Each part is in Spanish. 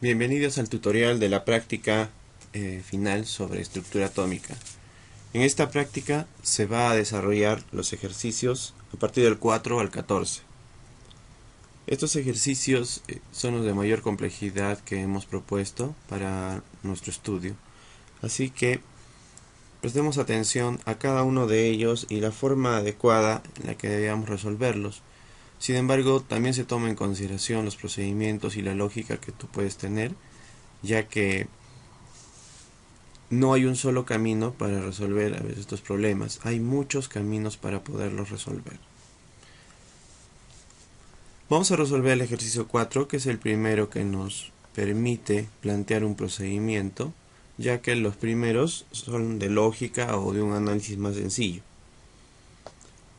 Bienvenidos al tutorial de la práctica final sobre estructura atómica. En esta práctica se va a desarrollar los ejercicios a partir del 4 al 14. Estos ejercicios son los de mayor complejidad que hemos propuesto para nuestro estudio. Así que prestemos atención a cada uno de ellos y la forma adecuada en la que debemos resolverlos. Sin embargo, también se toma en consideración los procedimientos y la lógica que tú puedes tener, ya que no hay un solo camino para resolver a veces estos problemas. Hay muchos caminos para poderlos resolver. Vamos a resolver el ejercicio 4, que es el primero que nos permite plantear un procedimiento, ya que los primeros son de lógica o de un análisis más sencillo.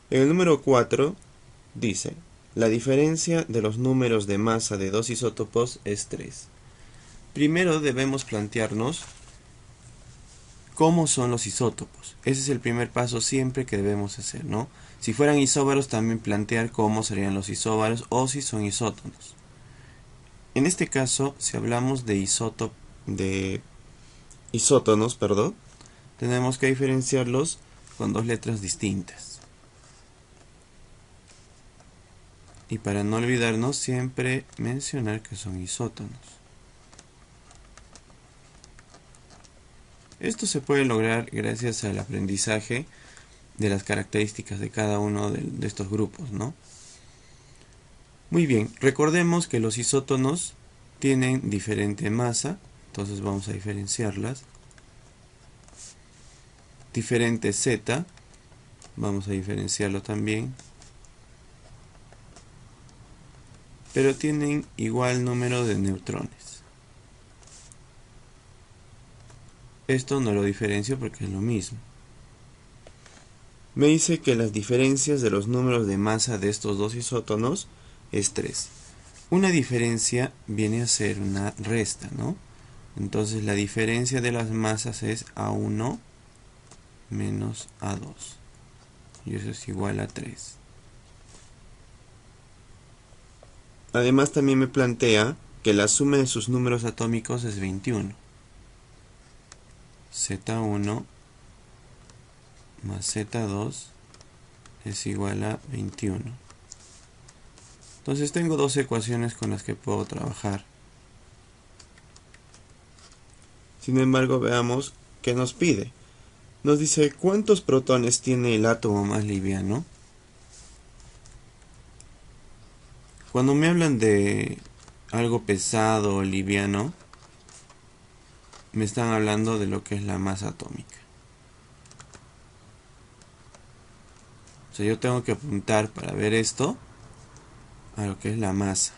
En el número 4 dice: la diferencia de los números de masa de dos isótopos es 3. Primero debemos plantearnos cómo son los isótopos. Ese es el primer paso siempre que debemos hacer, ¿no? Si fueran isóbaros, también plantear cómo serían los isóbaros o si son isótonos. En este caso, si hablamos de isótonos, tenemos que diferenciarlos con dos letras distintas. Y para no olvidarnos, siempre mencionar que son isótonos. Esto se puede lograr gracias al aprendizaje de las características de cada uno de estos grupos, ¿no? Muy bien, recordemos que los isótonos tienen diferente masa, entonces vamos a diferenciarlas. Diferente Z, vamos a diferenciarlo también. Pero tienen igual número de neutrones. Esto no lo diferencio porque es lo mismo. Me dice que las diferencias de los números de masa de estos dos isótonos es 3. Una diferencia viene a ser una resta, ¿no? Entonces la diferencia de las masas es A1 menos A2. Y eso es igual a 3. Además también me plantea que la suma de sus números atómicos es 21. Z1 más Z2 es igual a 21. Entonces tengo dos ecuaciones con las que puedo trabajar. Sin embargo, veamos qué nos pide. Nos dice cuántos protones tiene el átomo más liviano. Cuando me hablan de algo pesado o liviano, me están hablando de lo que es la masa atómica. O sea, yo tengo que apuntar para ver esto a lo que es la masa.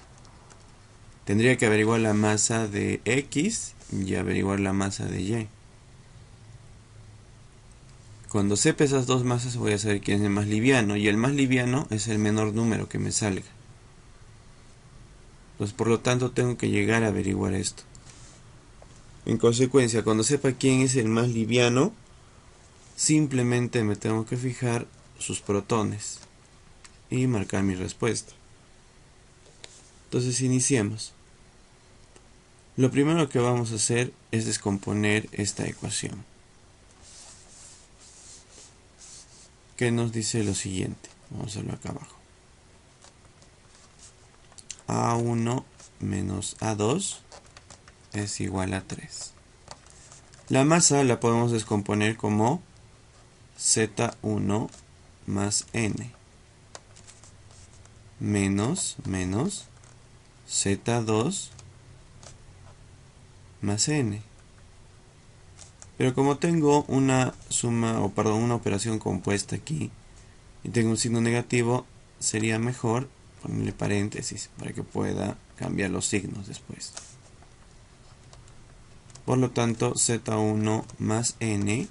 Tendría que averiguar la masa de X y averiguar la masa de Y. Cuando sepa esas dos masas voy a saber quién es el más liviano, y el más liviano es el menor número que me salga. Entonces, por lo tanto, tengo que llegar a averiguar esto. En consecuencia, cuando sepa quién es el más liviano, simplemente me tengo que fijar sus protones y marcar mi respuesta. Entonces, iniciemos. Lo primero que vamos a hacer es descomponer esta ecuación, que nos dice lo siguiente. Vamos a hacerlo acá abajo. A1 menos A2 es igual a 3. La masa la podemos descomponer como Z1 más N menos Z2 más N. Pero como tengo una una operación compuesta aquí y tengo un signo negativo, sería mejor ponerle paréntesis para que pueda cambiar los signos después. Por lo tanto, Z1 más N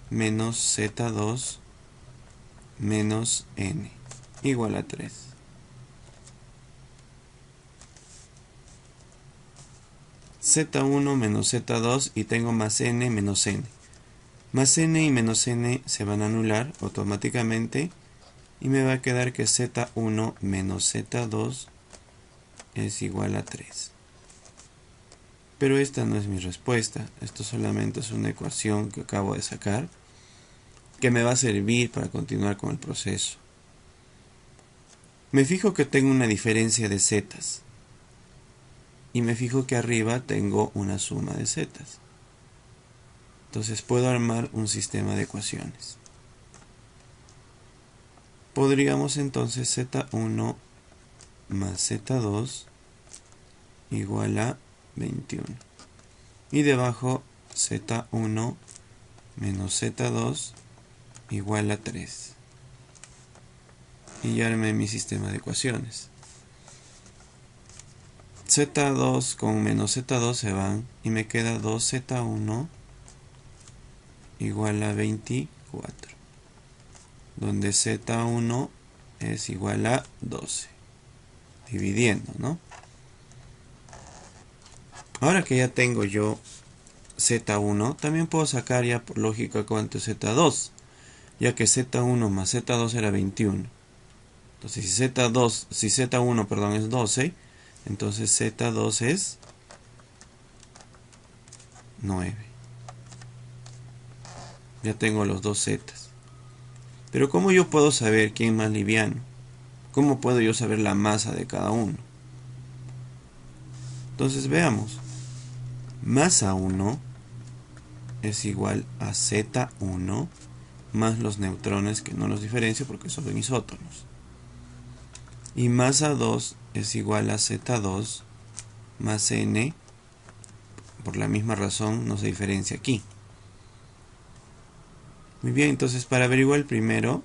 menos Z2 menos N igual a 3. Z1 menos Z2 y tengo más N menos N. Más N y menos N se van a anular automáticamente y me va a quedar que Z1 menos Z2 es igual a 3. Pero esta no es mi respuesta. Esto solamente es una ecuación que acabo de sacar, que me va a servir para continuar con el proceso. Me fijo que tengo una diferencia de zetas. Y me fijo que arriba tengo una suma de zetas. Entonces puedo armar un sistema de ecuaciones. Podríamos entonces z1 más z2 igual a 21. Y debajo z1 menos z2 igual a 3. Y ya armé mi sistema de ecuaciones. Z2 con menos Z2 se van y me queda 2Z1 igual a 24, donde Z1 es igual a 12, dividiendo, ¿no? Ahora que ya tengo yo Z1, también puedo sacar ya por lógica cuánto es Z2, ya que Z1 más Z2 era 21. Entonces si Z1, perdón, es 12, entonces Z2 es 9. Ya tengo los dos zetas. Pero ¿cómo yo puedo saber quién es más liviano? ¿Cómo puedo yo saber la masa de cada uno? Entonces veamos. Masa 1 es igual a Z1 más los neutrones, que no los diferencio porque son isótonos. Y masa 2 es igual a Z2 más N, por la misma razón no se diferencia aquí. Muy bien, entonces para averiguar el primero,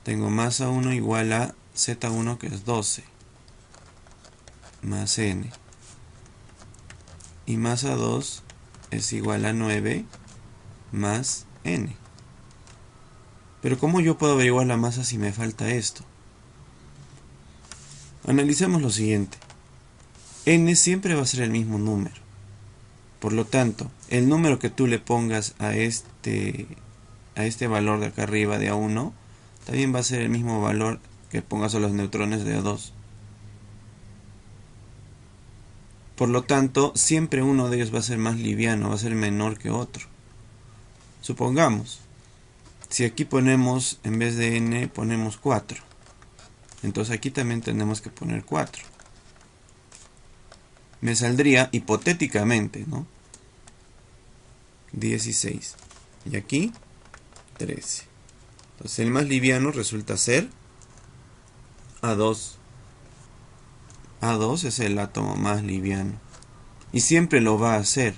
tengo masa 1 igual a Z1, que es 12, más N. Y masa 2 es igual a 9 más N. Pero ¿cómo yo puedo averiguar la masa si me falta esto? Analicemos lo siguiente. N siempre va a ser el mismo número. Por lo tanto, el número que tú le pongas a este valor de acá arriba de A1, también va a ser el mismo valor que pongas a los neutrones de A2. Por lo tanto, siempre uno de ellos va a ser más liviano, va a ser menor que otro. Supongamos, si aquí ponemos, en vez de N, ponemos 4. Entonces aquí también tenemos que poner 4. Me saldría, hipotéticamente, ¿no? 16. Y aquí, 13. Entonces el más liviano resulta ser A2. A2 es el átomo más liviano. Y siempre lo va a hacer.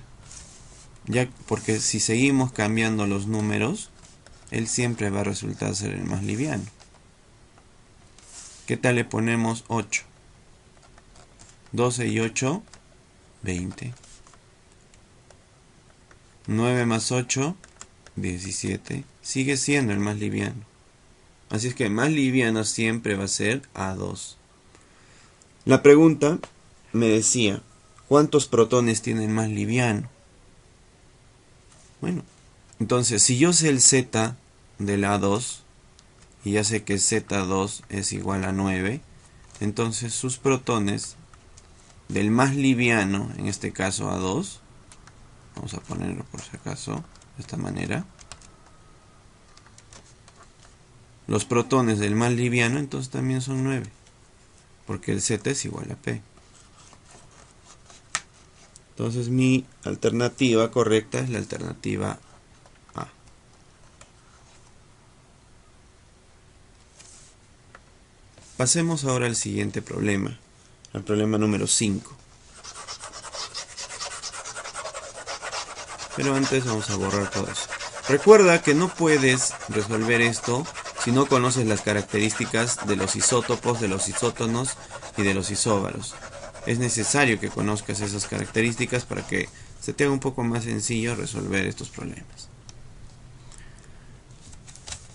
Ya, porque si seguimos cambiando los números, él siempre va a resultar ser el más liviano. ¿Qué tal le ponemos 8? 12 y 8, 20. 9 más 8, 17. Sigue siendo el más liviano. Así es que el más liviano siempre va a ser A2. La pregunta me decía, ¿cuántos protones tiene el más liviano? Bueno, entonces si yo sé el Z del A2, y ya sé que Z2 es igual a 9, entonces sus protones del más liviano, en este caso A2, vamos a ponerlo por si acaso de esta manera, los protones del más liviano entonces también son 9, porque el Z es igual a P. Entonces mi alternativa correcta es la alternativa A. Pasemos ahora al siguiente problema, al problema número 5. Pero antes vamos a borrar todo eso. Recuerda que no puedes resolver esto si no conoces las características de los isótopos, de los isótonos y de los isóbaros. Es necesario que conozcas esas características para que se te haga un poco más sencillo resolver estos problemas.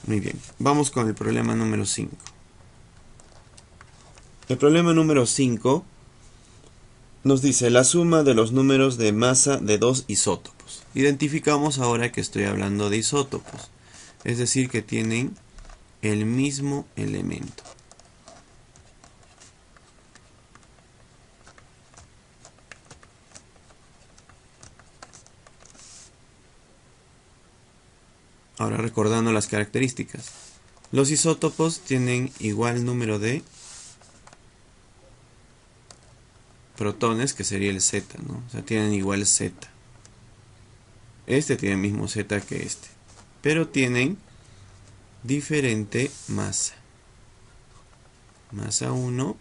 Muy bien, vamos con el problema número 5. El problema número 5 nos dice la suma de los números de masa de dos isótopos. Identificamos ahora que estoy hablando de isótopos, es decir, que tienen el mismo elemento. Ahora recordando las características. Los isótopos tienen igual número de protones, que sería el Z, ¿no? O sea, tienen igual Z. Este tiene el mismo Z que este, pero tienen diferente masa. Masa 1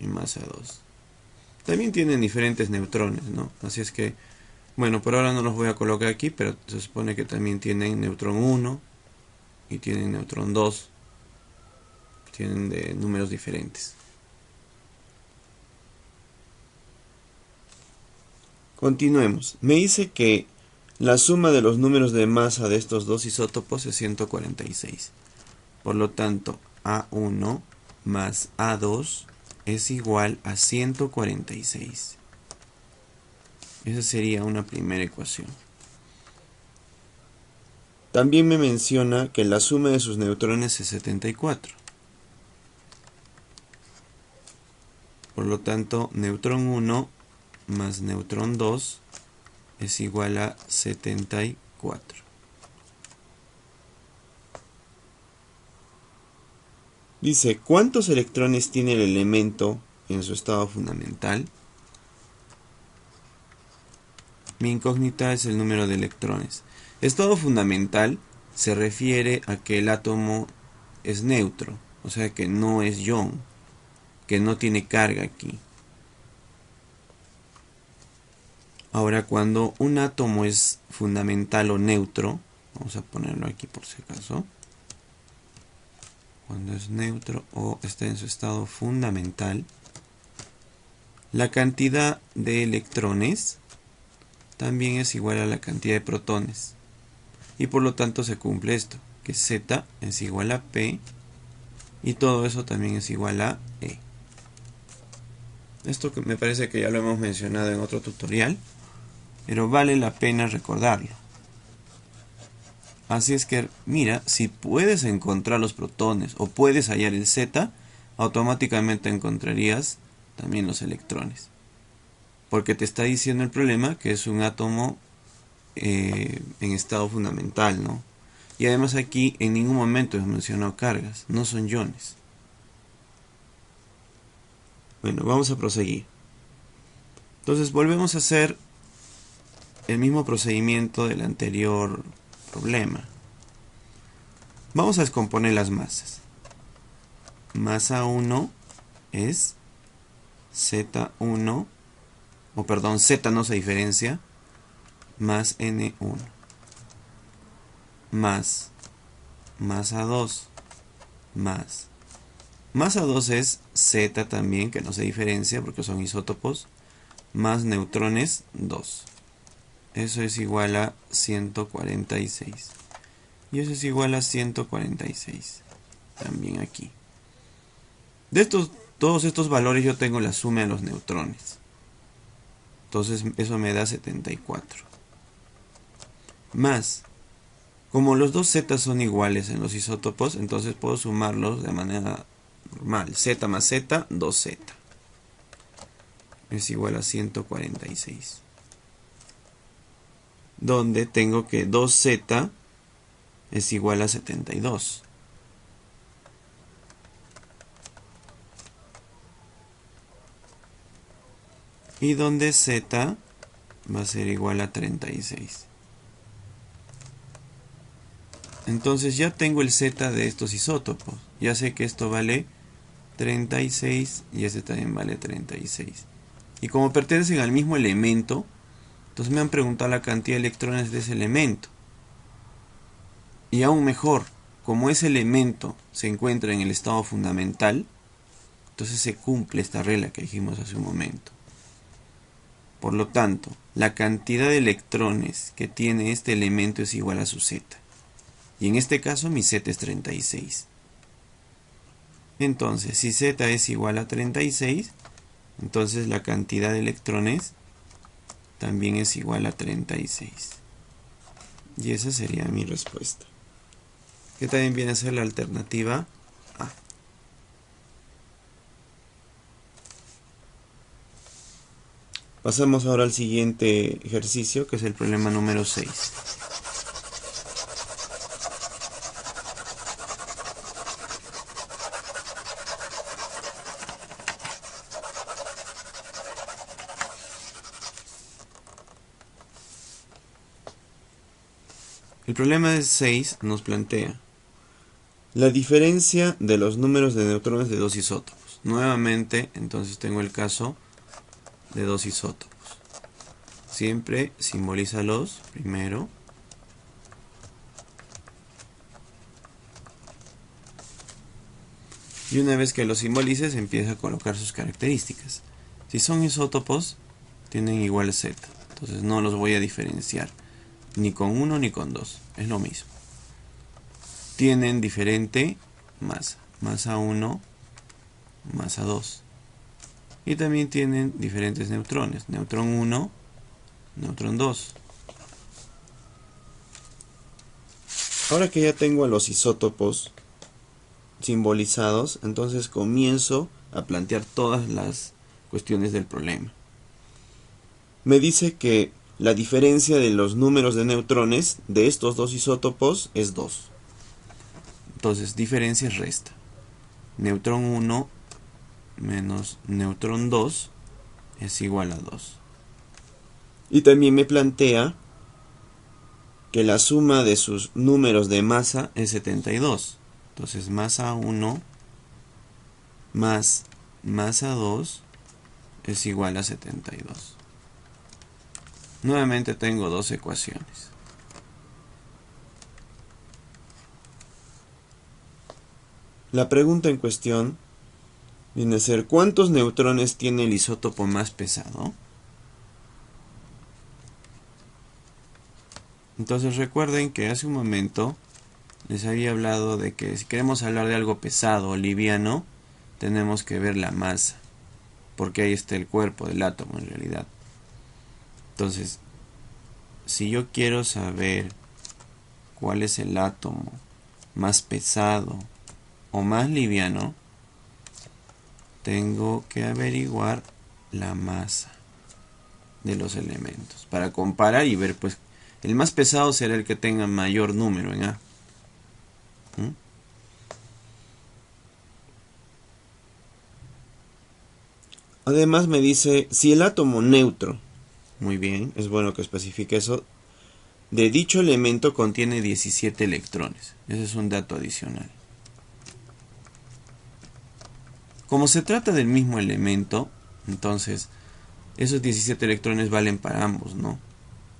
y masa 2. También tienen diferentes neutrones, ¿no? Así es que, bueno, por ahora no los voy a colocar aquí, pero se supone que también tienen neutrón 1 y tienen neutrón 2. Tienen de números diferentes. Continuemos. Me dice que la suma de los números de masa de estos dos isótopos es 146. Por lo tanto, A1 más A2 es igual a 146. Esa sería una primera ecuación. También me menciona que la suma de sus neutrones es 74. Por lo tanto, neutrón 1 más neutrón 2 es igual a 74. Dice, ¿cuántos electrones tiene el elemento en su estado fundamental? Mi incógnita es el número de electrones. Estado fundamental se refiere a que el átomo es neutro, o sea que no es ion, que no tiene carga aquí. Ahora, cuando un átomo es fundamental o neutro, vamos a ponerlo aquí por si acaso, cuando es neutro o está en su estado fundamental, la cantidad de electrones también es igual a la cantidad de protones. Y por lo tanto se cumple esto, que Z es igual a P y todo eso también es igual a E. Esto que me parece que ya lo hemos mencionado en otro tutorial, pero vale la pena recordarlo. Así es que, mira, si puedes encontrar los protones o puedes hallar el Z, automáticamente encontrarías también los electrones. Porque te está diciendo el problema que es un átomo en estado fundamental, ¿no? Y además aquí en ningún momento hemos mencionado cargas, no son iones. Bueno, vamos a proseguir. Entonces volvemos a hacer el mismo procedimiento del anterior problema. Vamos a descomponer las masas. Masa 1 es Z1, o perdón, Z no se diferencia, más N1, más masa 2, más masa 2 es Z también, que no se diferencia porque son isótopos, más neutrones 2. Eso es igual a 146. Y eso es igual a 146. También aquí. De todos estos valores yo tengo la suma de los neutrones. Entonces eso me da 74. Más, como los dos Z son iguales en los isótopos, entonces puedo sumarlos de manera normal. Z más Z, 2Z. Es igual a 146. Donde tengo que 2Z es igual a 72. Y donde Z va a ser igual a 36. Entonces ya tengo el Z de estos isótopos. Ya sé que esto vale 36 y este también vale 36. Y como pertenecen al mismo elemento, entonces me han preguntado la cantidad de electrones de ese elemento. Y aún mejor, como ese elemento se encuentra en el estado fundamental, entonces se cumple esta regla que dijimos hace un momento. Por lo tanto, la cantidad de electrones que tiene este elemento es igual a su Z. Y en este caso mi Z es 36. Entonces, si Z es igual a 36, entonces la cantidad de electrones también es igual a 36. Y esa sería mi respuesta. Que también viene a ser la alternativa A. Pasamos ahora al siguiente ejercicio, que es el problema número 6. El problema de 6 nos plantea la diferencia de los números de neutrones de dos isótopos. Nuevamente, entonces tengo el caso de dos isótopos. Siempre simbolízalos primero. Y una vez que los simbolices, empieza a colocar sus características. Si son isótopos, tienen igual Z. Entonces no los voy a diferenciar ni con 1 ni con 2. Es lo mismo. Tienen diferente masa. Masa 1, masa 2. Y también tienen diferentes neutrones. Neutrón 1, neutrón 2. Ahora que ya tengo a los isótopos simbolizados, entonces comienzo a plantear todas las cuestiones del problema. Me dice que la diferencia de los números de neutrones de estos dos isótopos es 2. Entonces, diferencia es resta. Neutrón 1 menos neutrón 2 es igual a 2. Y también me plantea que la suma de sus números de masa es 72. Entonces, masa 1 más masa 2 es igual a 72. Nuevamente tengo dos ecuaciones. La pregunta en cuestión viene a ser: ¿cuántos neutrones tiene el isótopo más pesado? Entonces recuerden que hace un momento les había hablado de que si queremos hablar de algo pesado o liviano, tenemos que ver la masa, porque ahí está el cuerpo del átomo en realidad. Entonces, si yo quiero saber cuál es el átomo más pesado o más liviano, tengo que averiguar la masa de los elementos para comparar y ver, pues el más pesado será el que tenga mayor número en A. Además me dice si el átomo neutro, muy bien, es bueno que especifique eso, de dicho elemento contiene 17 electrones. Ese es un dato adicional. Como se trata del mismo elemento, entonces esos 17 electrones valen para ambos, ¿no?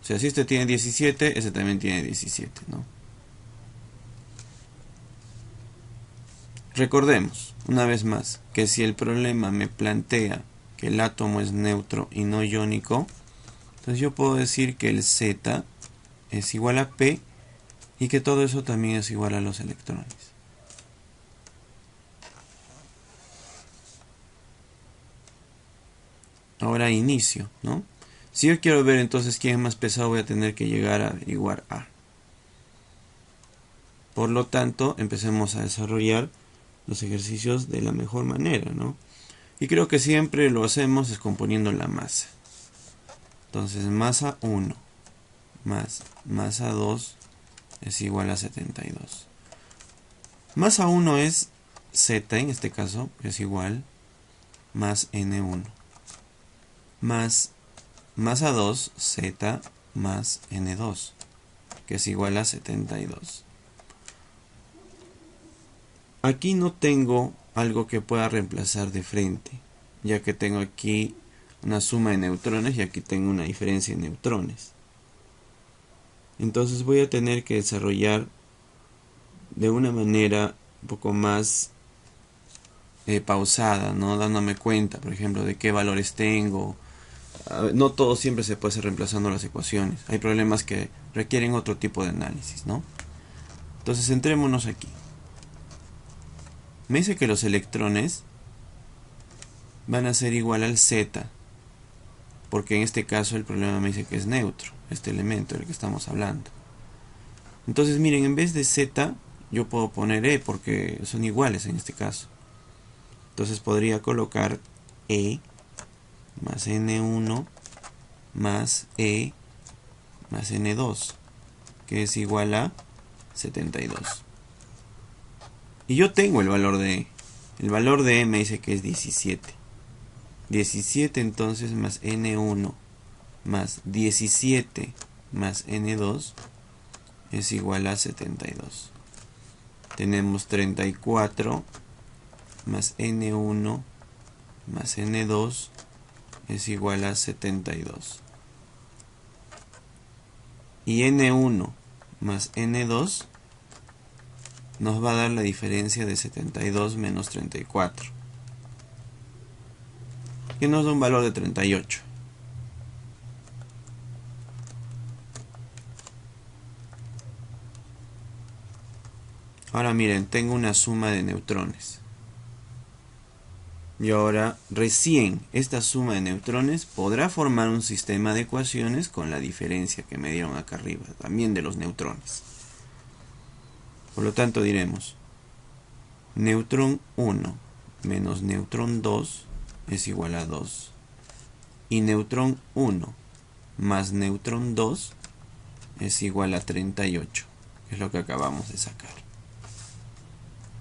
O sea, si este tiene 17, ese también tiene 17, ¿no? Recordemos, una vez más, que si el problema me plantea que el átomo es neutro y no iónico, entonces yo puedo decir que el Z es igual a P y que todo eso también es igual a los electrones. Ahora inicio, ¿no? Si yo quiero ver entonces quién es más pesado, voy a tener que llegar a averiguar A. Por lo tanto, empecemos a desarrollar los ejercicios de la mejor manera, ¿no? Y creo que siempre lo hacemos descomponiendo la masa. Entonces, masa 1 más masa 2 es igual a 72. Masa 1 es Z, en este caso, es igual, más N1. Más masa 2, Z, más N2, que es igual a 72. Aquí no tengo algo que pueda reemplazar de frente, ya que tengo aquí una suma de neutrones y aquí tengo una diferencia de neutrones. Entonces voy a tener que desarrollar de una manera un poco más pausada, ¿no? Dándome cuenta, por ejemplo, de qué valores tengo. No todo siempre se puede hacer reemplazando las ecuaciones. Hay problemas que requieren otro tipo de análisis, ¿no? Entonces centrémonos aquí. Me dice que los electrones van a ser igual al Z, porque en este caso el problema me dice que es neutro, este elemento del que estamos hablando. Entonces miren, en vez de Z yo puedo poner E, porque son iguales en este caso. Entonces podría colocar E más N1 más E más N2, que es igual a 72. Y yo tengo el valor de E. El valor de E me dice que es 17. 17 entonces más N1 más 17 más N2 es igual a 72. Tenemos 34 más N1 más N2 es igual a 72. Y N1 más N2 nos va a dar la diferencia de 72 menos 34, que nos da un valor de 38. Ahora miren, tengo una suma de neutrones. Y ahora recién esta suma de neutrones podrá formar un sistema de ecuaciones con la diferencia que me dieron acá arriba, también de los neutrones. Por lo tanto diremos, neutrón 1 menos neutrón 2 es igual a 2. Y neutrón 1 más neutrón 2 es igual a 38, que es lo que acabamos de sacar.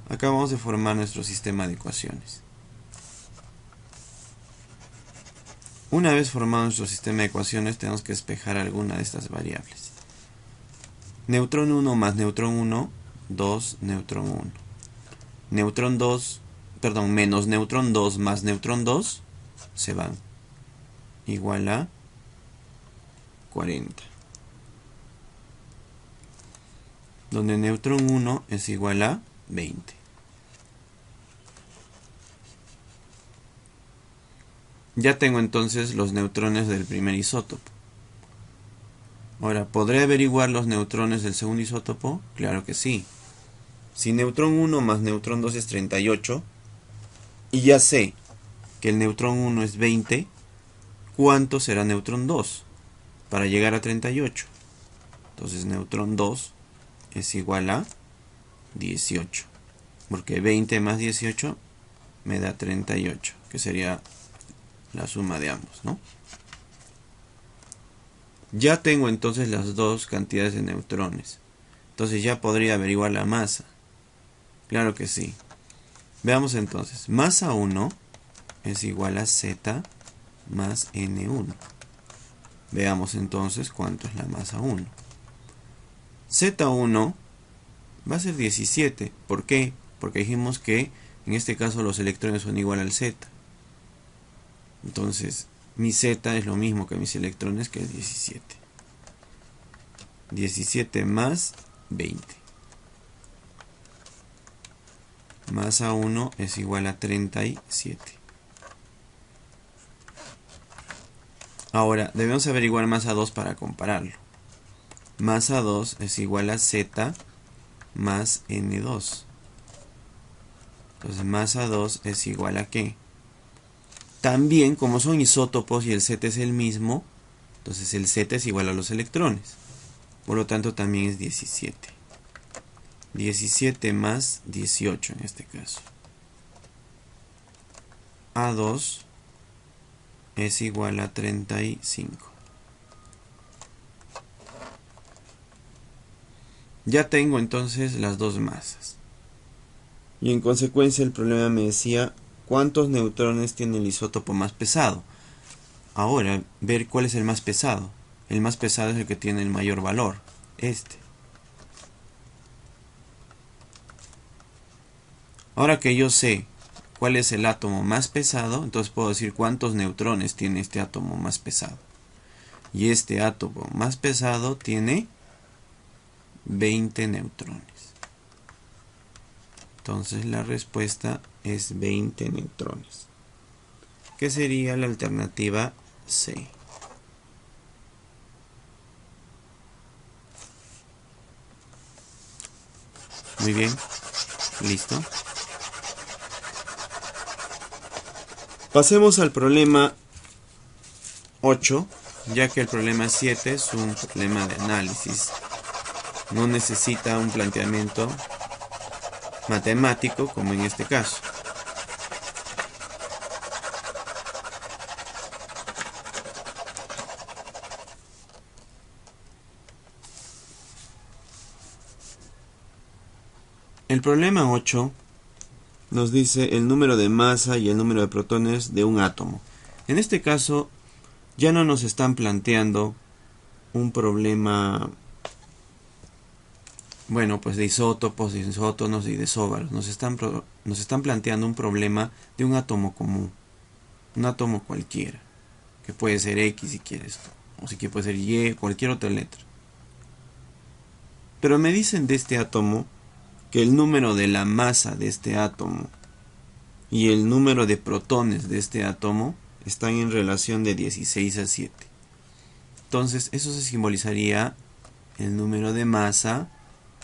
Acabamos de formar nuestro sistema de ecuaciones. Una vez formado nuestro sistema de ecuaciones, tenemos que despejar alguna de estas variables. Neutrón 1 más neutrón 1, 2 neutrón 1. Neutrón 2, perdón, menos neutrón 2 más neutrón 2 se van. Igual a 40. Donde neutrón 1 es igual a 20. Ya tengo entonces los neutrones del primer isótopo. Ahora, ¿podré averiguar los neutrones del segundo isótopo? Claro que sí. Si neutrón 1 más neutrón 2 es 38, y ya sé que el neutrón 1 es 20, ¿cuánto será neutrón 2 para llegar a 38? Entonces neutrón 2 es igual a 18, porque 20 más 18 me da 38, que sería la suma de ambos, ¿no? Ya tengo entonces las dos cantidades de neutrones. Entonces ya podría averiguar la masa. Claro que sí. Veamos entonces. Masa 1 es igual a Z más N1. Veamos entonces cuánto es la masa 1. Z1 va a ser 17. ¿Por qué? Porque dijimos que en este caso los electrones son igual al Z. Entonces, mi Z es lo mismo que mis electrones, que es 17. 17 más 20. Masa 1 es igual a 37. Ahora, debemos averiguar masa 2 para compararlo. Masa 2 es igual a Z más N2. Entonces, masa 2 es igual a ¿qué? También, como son isótopos y el Z es el mismo, entonces el Z es igual a los electrones. Por lo tanto, también es 17. 17 más 18 en este caso. A2 es igual a 35. Ya tengo entonces las dos masas. Y en consecuencia el problema me decía ¿cuántos neutrones tiene el isótopo más pesado? Ahora, ver cuál es el más pesado. El más pesado es el que tiene el mayor valor. Este. Ahora que yo sé cuál es el átomo más pesado, entonces puedo decir cuántos neutrones tiene este átomo más pesado. Y este átomo más pesado tiene 20 neutrones. Entonces la respuesta es 20 neutrones, que sería la alternativa C. Muy bien, listo. Pasemos al problema 8, ya que el problema 7 es un problema de análisis. No necesita un planteamiento matemático como en este caso. El problema 8 nos dice el número de masa y el número de protones de un átomo. En este caso ya no nos están planteando un problema Bueno, pues de isótopos, de isótonos y de isóbaros. Nos están planteando un problema de un átomo común, un átomo cualquiera, que puede ser X si quieres, o si quieres puede ser Y, cualquier otra letra. Pero me dicen de este átomo que el número de la masa de este átomo y el número de protones de este átomo están en relación de 16 a 7. Entonces eso se simbolizaría el número de masa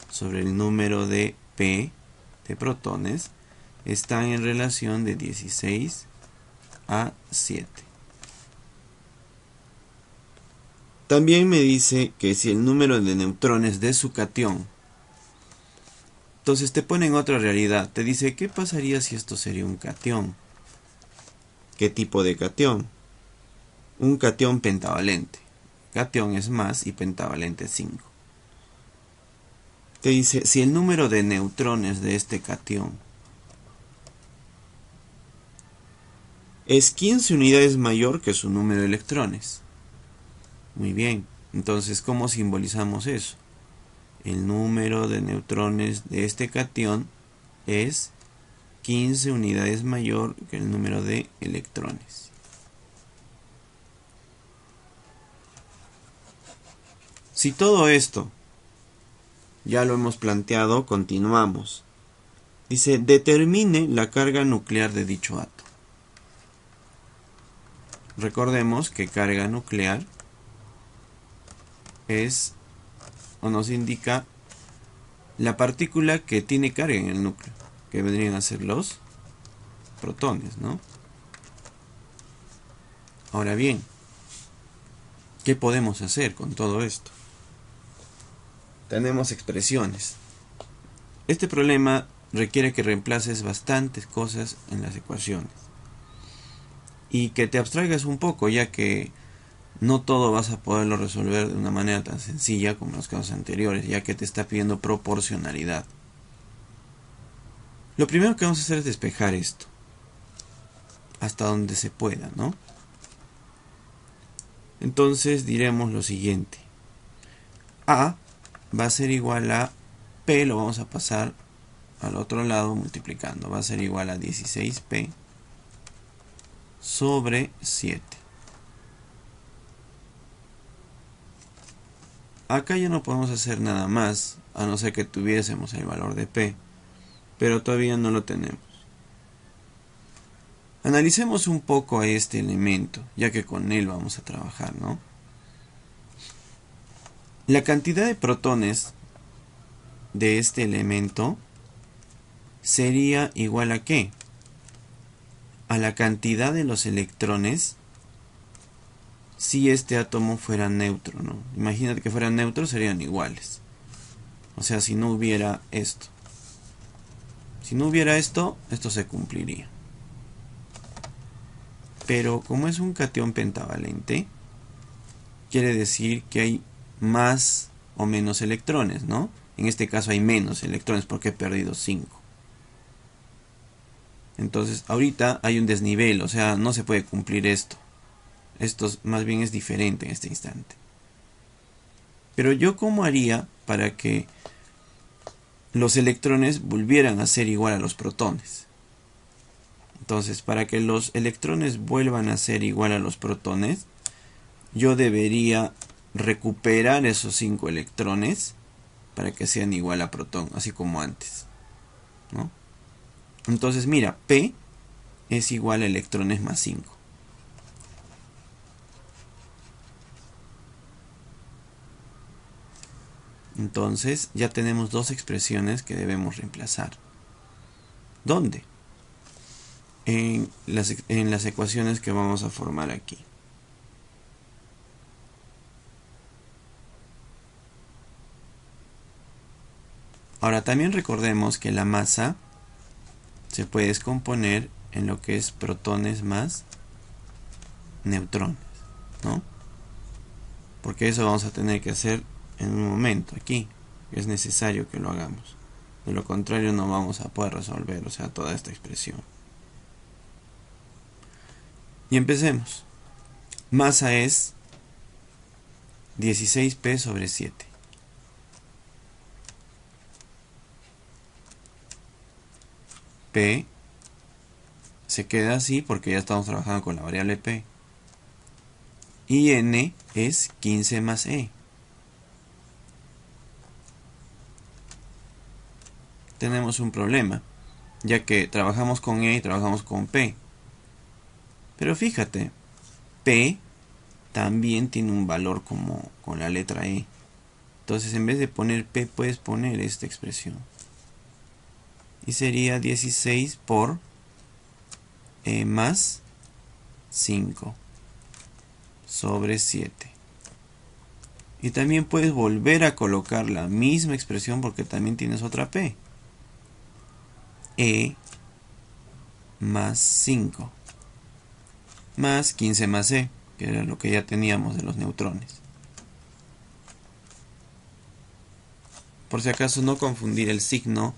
sobre el número de P de protones están en relación de 16 a 7. También me dice que si el número de neutrones de su catión, entonces te pone en otra realidad, te dice ¿qué pasaría si esto sería un catión? ¿Qué tipo de catión? Un catión pentavalente. Catión es más y pentavalente es 5. Te dice si el número de neutrones de este catión es 15 unidades mayor que su número de electrones. Muy bien, entonces ¿cómo simbolizamos eso? El número de neutrones de este catión es 15 unidades mayor que el número de electrones. Si todo esto ya lo hemos planteado, continuamos. Dice, determine la carga nuclear de dicho átomo. Recordemos que carga nuclear es o nos indica la partícula que tiene carga en el núcleo, que vendrían a ser los protones, ¿no? Ahora bien, ¿qué podemos hacer con todo esto? Tenemos expresiones. Este problema requiere que reemplaces bastantes cosas en las ecuaciones y que te abstraigas un poco, ya que no todo vas a poderlo resolver de una manera tan sencilla como en los casos anteriores, ya que te está pidiendo proporcionalidad. Lo primero que vamos a hacer es despejar esto hasta donde se pueda, ¿no? Entonces diremos lo siguiente: A va a ser igual a P, lo vamos a pasar al otro lado multiplicando, va a ser igual a 16P sobre 7. Acá ya no podemos hacer nada más, a no ser que tuviésemos el valor de P, pero todavía no lo tenemos. Analicemos un poco a este elemento, ya que con él vamos a trabajar, ¿no? La cantidad de protones de este elemento sería igual a ¿qué? A la cantidad de los electrones si este átomo fuera neutro, ¿no? Imagínate que fueran neutros, serían iguales. O sea, si no hubiera esto. Si no hubiera esto, esto se cumpliría. Pero como es un catión pentavalente, quiere decir que hay más o menos electrones, ¿no? En este caso hay menos electrones porque he perdido 5. Entonces, ahorita hay un desnivel, o sea, no se puede cumplir esto. Esto más bien es diferente en este instante. Pero yo, ¿cómo haría para que los electrones volvieran a ser igual a los protones? Entonces, para que los electrones vuelvan a ser igual a los protones, yo debería recuperar esos 5 electrones para que sean igual a protón, así como antes, ¿no? Entonces, mira, P es igual a electrones más 5. Entonces ya tenemos dos expresiones que debemos reemplazar. ¿Dónde? En las ecuaciones que vamos a formar aquí. Ahora también recordemos que la masa se puede descomponer en lo que es protones más neutrones, ¿no? Porque eso vamos a tener que hacer en un momento aquí. Es necesario que lo hagamos. De lo contrario no vamos a poder resolver, o sea, toda esta expresión. Y empecemos. Masa es 16P sobre 7. P se queda así porque ya estamos trabajando con la variable P. Y N es 15 más E. Tenemos un problema, ya que trabajamos con E y trabajamos con P. Pero fíjate, P también tiene un valor como con la letra E. Entonces en vez de poner P puedes poner esta expresión. Y sería 16 por E más 5 sobre 7. Y también puedes volver a colocar la misma expresión porque también tienes otra P. E más 5 más 15 más E, que era lo que ya teníamos de los neutrones. Por si acaso no confundir el signo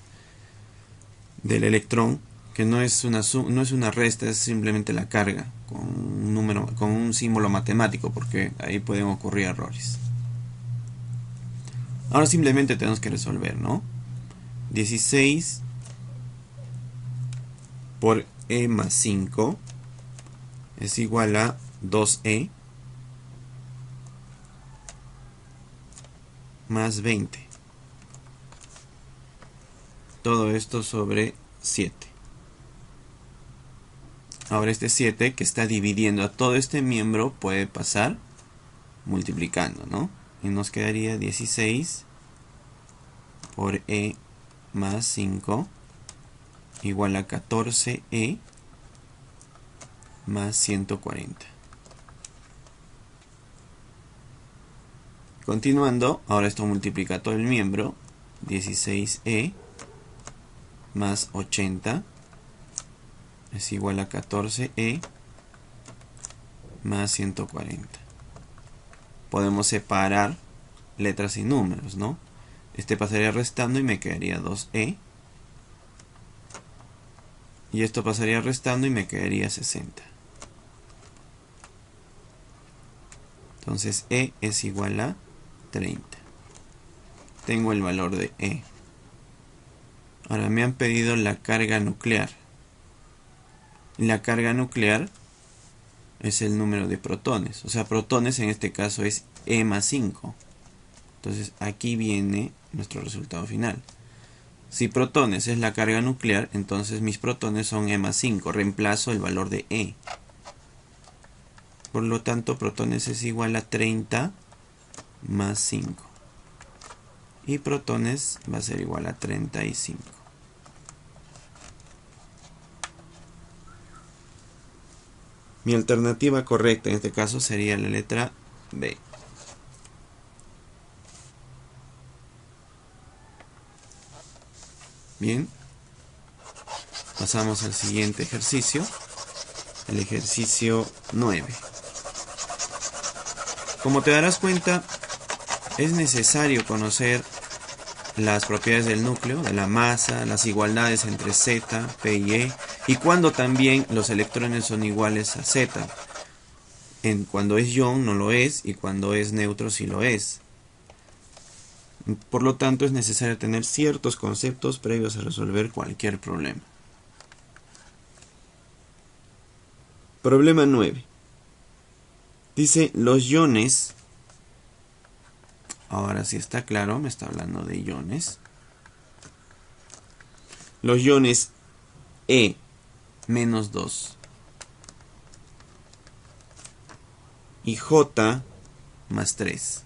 del electrón, que no es una resta, es simplemente la carga con un número, con un símbolo matemático, porque ahí pueden ocurrir errores. Ahora simplemente tenemos que resolver, ¿no? 16 por E más 5 es igual a 2E más 20. Todo esto sobre 7. Ahora este 7 que está dividiendo a todo este miembro puede pasar multiplicando, ¿no? Y nos quedaría 16 por E más 5 igual a 14E más 140. Continuando, ahora esto multiplica todo el miembro. 16E más 80 es igual a 14E más 140. Podemos separar letras y números, ¿no? Este pasaría restando y me quedaría 2E. Y esto pasaría restando y me quedaría 60. Entonces E es igual a 30. Tengo el valor de E. Ahora me han pedido la carga nuclear. La carga nuclear es el número de protones. O sea, protones en este caso es E más 5. Entonces aquí viene nuestro resultado final. Si protones es la carga nuclear, entonces mis protones son E más 5. Reemplazo el valor de E. Por lo tanto, protones es igual a 30 más 5. Y protones va a ser igual a 35. Mi alternativa correcta en este caso sería la letra B. Bien. Pasamos al siguiente ejercicio. El ejercicio 9. Como te darás cuenta, es necesario conocer las propiedades del núcleo, de la masa, las igualdades entre Z, P y E, y cuando también los electrones son iguales a Z. Cuando es ion no lo es, y cuando es neutro sí lo es. Por lo tanto, es necesario tener ciertos conceptos previos a resolver cualquier problema. Problema 9. Dice, los iones, ahora sí está claro, me está hablando de iones. Los iones E menos 2 y J más 3.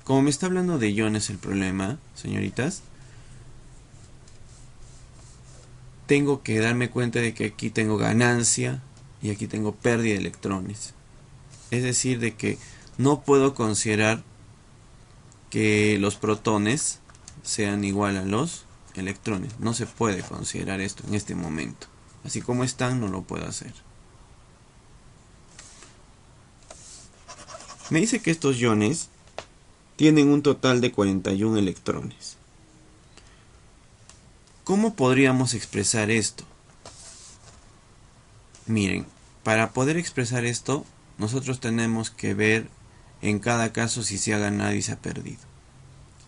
Como me está hablando de iones el problema, señoritas, tengo que darme cuenta de que aquí tengo ganancia y aquí tengo pérdida de electrones. Es decir, de que no puedo considerar que los protones sean igual a los electrones. No se puede considerar esto en este momento. Así como están, no lo puedo hacer. Me dice que estos iones tienen un total de 41 electrones. ¿Cómo podríamos expresar esto? Miren, para poder expresar esto, nosotros tenemos que ver en cada caso si se ha ganado y se ha perdido.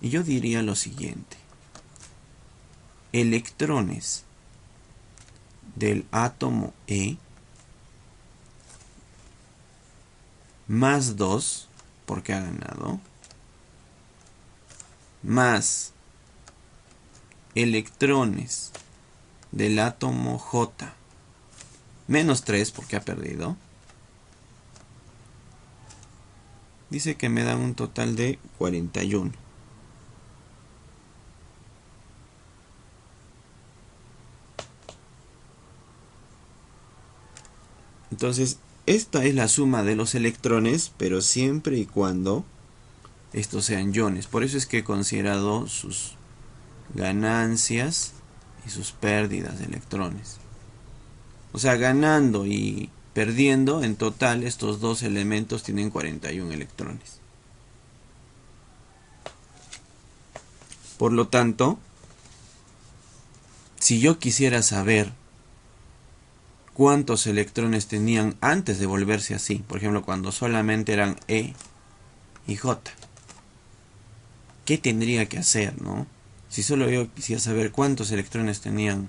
Y yo diría lo siguiente. Electrones del átomo E más 2, porque ha ganado, más electrones del átomo J menos 3, porque ha perdido, dice que me dan un total de 41. Entonces, esta es la suma de los electrones, pero siempre y cuando estos sean iones. Por eso es que he considerado sus ganancias y sus pérdidas de electrones. O sea, ganando y perdiendo, en total estos dos elementos tienen 41 electrones. Por lo tanto, si yo quisiera saber cuántos electrones tenían antes de volverse así, por ejemplo, cuando solamente eran E y J, ¿qué tendría que hacer, no? Si solo yo quisiera saber cuántos electrones tenían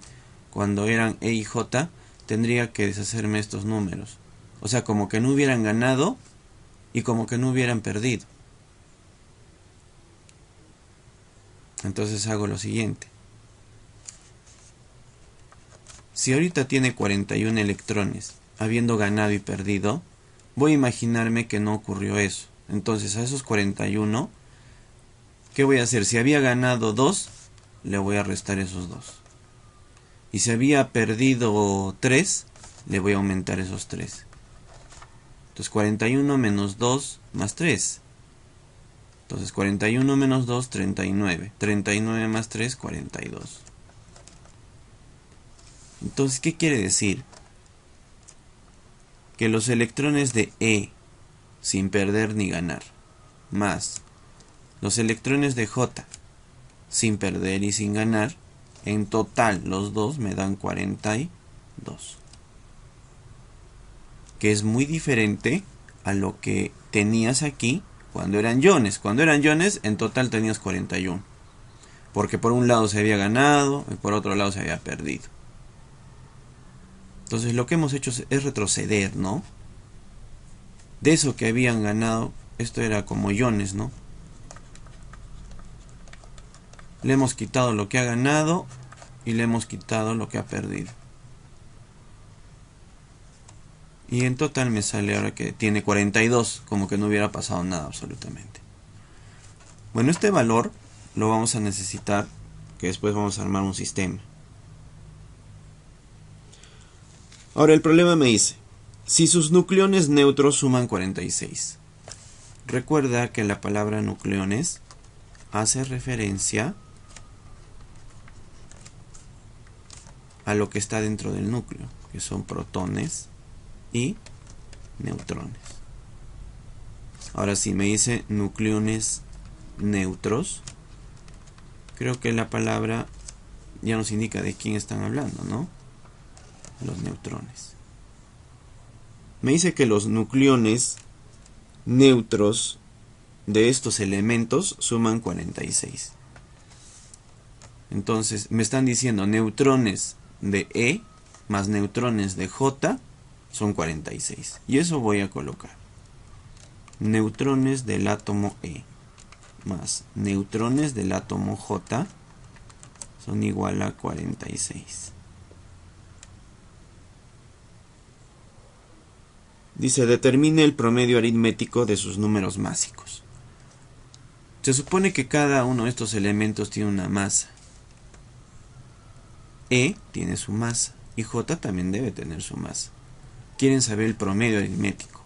cuando eran E y J, tendría que deshacerme estos números. O sea, como que no hubieran ganado y como que no hubieran perdido. Entonces hago lo siguiente. Si ahorita tiene 41 electrones, habiendo ganado y perdido, voy a imaginarme que no ocurrió eso. Entonces a esos 41, ¿qué voy a hacer? Si había ganado 2, le voy a restar esos 2. Y si había perdido 3, le voy a aumentar esos 3. Entonces 41 menos 2 más 3. Entonces 41 menos 2, 39. 39 más 3, 42. Entonces, ¿qué quiere decir? Que los electrones de E, sin perder ni ganar, más los electrones de J, sin perder y sin ganar, en total los dos me dan 42. Que es muy diferente a lo que tenías aquí cuando eran iones. Cuando eran iones, en total tenías 41. Porque por un lado se había ganado y por otro lado se había perdido. Entonces lo que hemos hecho es retroceder, ¿no? De eso que habían ganado, esto era como iones, ¿no? Le hemos quitado lo que ha ganado y le hemos quitado lo que ha perdido. Y en total me sale ahora que tiene 42, como que no hubiera pasado nada absolutamente. Bueno, este valor lo vamos a necesitar, que después vamos a armar un sistema. Ahora el problema me dice, si sus nucleones neutros suman 46. Recuerda que la palabra nucleones hace referencia a lo que está dentro del núcleo, que son protones y neutrones. Ahora si me dice nucleones neutros, creo que la palabra ya nos indica de quién están hablando, ¿no? Los neutrones. Me dice que los nucleones neutros de estos elementos suman 46. Entonces me están diciendo neutrones de E más neutrones de J son 46. Y eso voy a colocar. Neutrones del átomo E más neutrones del átomo J son igual a 46. Dice, determine el promedio aritmético de sus números másicos. Se supone que cada uno de estos elementos tiene una masa. E tiene su masa y J también debe tener su masa. Quieren saber el promedio aritmético.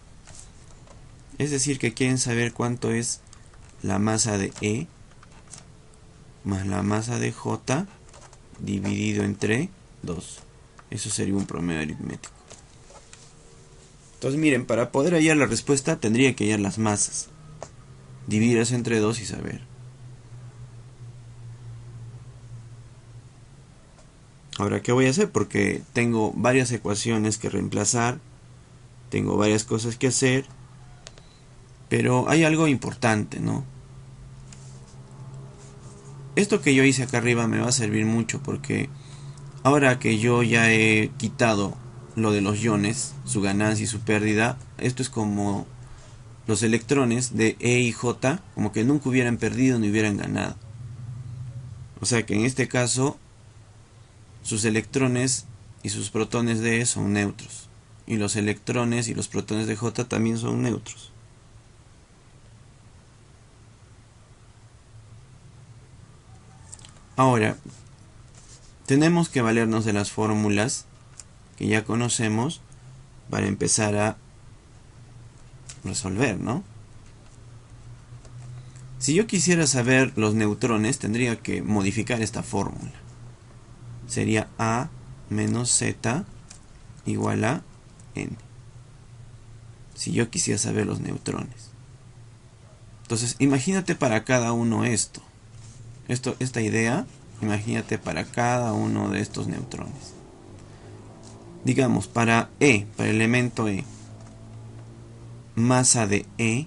Es decir, que quieren saber cuánto es la masa de E más la masa de J dividido entre 2. Eso sería un promedio aritmético. Entonces miren, para poder hallar la respuesta tendría que hallar las masas. Dividirlas entre 2 y saber. Ahora, ¿qué voy a hacer? Porque tengo varias ecuaciones que reemplazar. Tengo varias cosas que hacer. Pero hay algo importante, ¿no? Esto que yo hice acá arriba me va a servir mucho porque ahora que yo ya he quitado lo de los iones, su ganancia y su pérdida, esto es como los electrones de E y J, como que nunca hubieran perdido ni hubieran ganado. O sea que en este caso, sus electrones y sus protones de E son neutros. Y los electrones y los protones de J también son neutros. Ahora, tenemos que valernos de las fórmulas que ya conocemos para empezar a resolver, ¿no? Si yo quisiera saber los neutrones, tendría que modificar esta fórmula. Sería A menos Z igual a N. Si yo quisiera saber los neutrones. Entonces, imagínate para cada uno esto. Esta idea, imagínate para cada uno de estos neutrones. Digamos, para E, para el elemento E, masa de E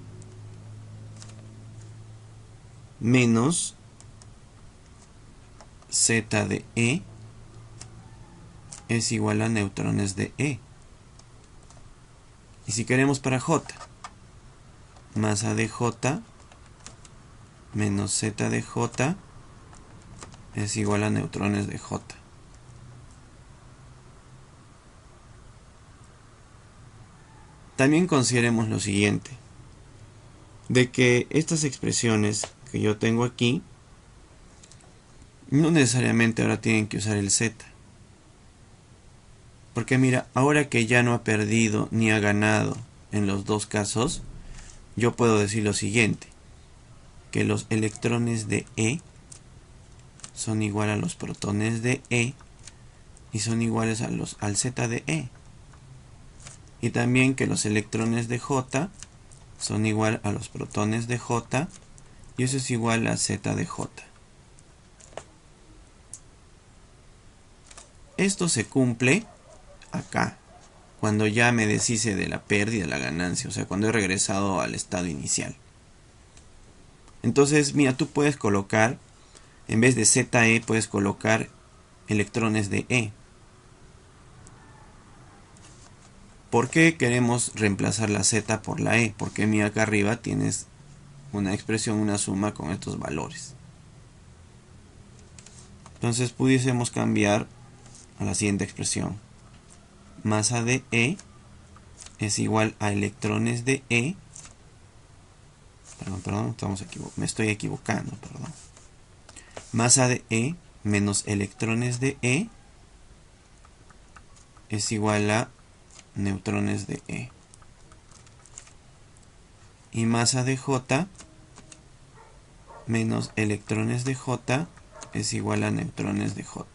menos Z de E es igual a neutrones de E. Y si queremos para J, masa de J menos Z de J es igual a neutrones de J. También consideremos lo siguiente, de que estas expresiones que yo tengo aquí no necesariamente ahora tienen que usar el Z. Porque mira, ahora que ya no ha perdido ni ha ganado en los dos casos, yo puedo decir lo siguiente, que los electrones de E son igual a los protones de E y son iguales al Z de E. Y también que los electrones de J son igual a los protones de J y eso es igual a Z de J. Esto se cumple acá, cuando ya me deshice de la pérdida, de la ganancia, o sea, cuando he regresado al estado inicial. Entonces, mira, tú puedes colocar, en vez de ZE, puedes colocar electrones de E. ¿Por qué queremos reemplazar la Z por la E? Porque mira, acá arriba tienes una expresión, una suma con estos valores. Entonces pudiésemos cambiar a la siguiente expresión. Masa de E es igual a electrones de E. Perdón, me estoy equivocando, perdón. Masa de E menos electrones de E es igual a neutrones de E. Y masa de J menos electrones de J es igual a neutrones de J.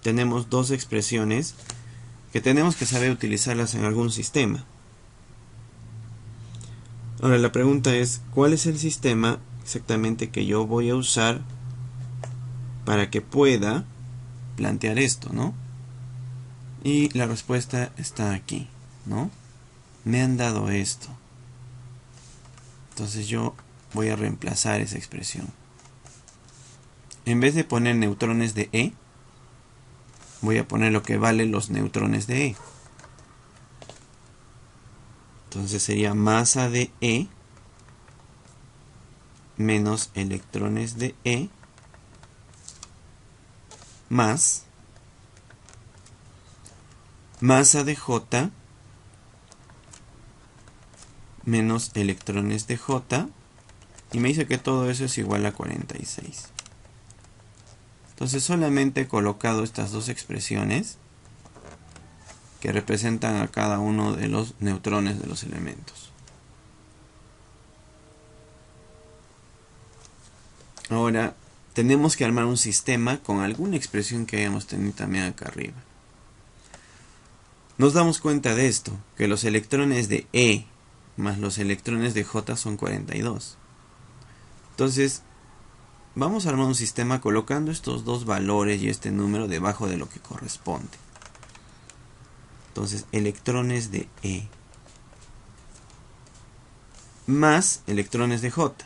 Tenemos dos expresiones que tenemos que saber utilizarlas en algún sistema. Ahora la pregunta es, ¿cuál es el sistema exactamente que yo voy a usar para que pueda plantear esto, ¿no? Y la respuesta está aquí, ¿no? Me han dado esto. Entonces yo voy a reemplazar esa expresión. En vez de poner neutrones de E, voy a poner lo que valen los neutrones de E. Entonces sería masa de E menos electrones de E más masa de J menos electrones de J, y me dice que todo eso es igual a 46. Entonces solamente he colocado estas dos expresiones que representan a cada uno de los neutrones de los elementos. Ahora tenemos que armar un sistema con alguna expresión que hayamos tenido también acá arriba. Nos damos cuenta de esto, que los electrones de E más los electrones de J son 42. Entonces, vamos a armar un sistema colocando estos dos valores y este número debajo de lo que corresponde. Entonces, electrones de E más electrones de J.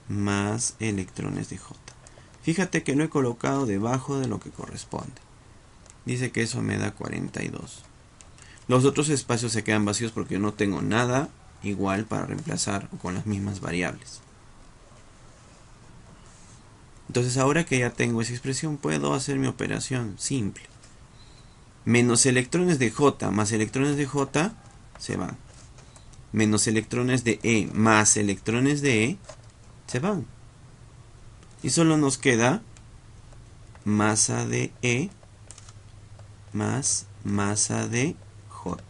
más electrones de J. Fíjate que lo he colocado debajo de lo que corresponde. Dice que eso me da 42. Los otros espacios se quedan vacíos porque yo no tengo nada igual para reemplazar con las mismas variables. Entonces ahora que ya tengo esa expresión puedo hacer mi operación simple. Menos electrones de J más electrones de J se van. Menos electrones de E más electrones de E se van. Y solo nos queda masa de E más masa de J.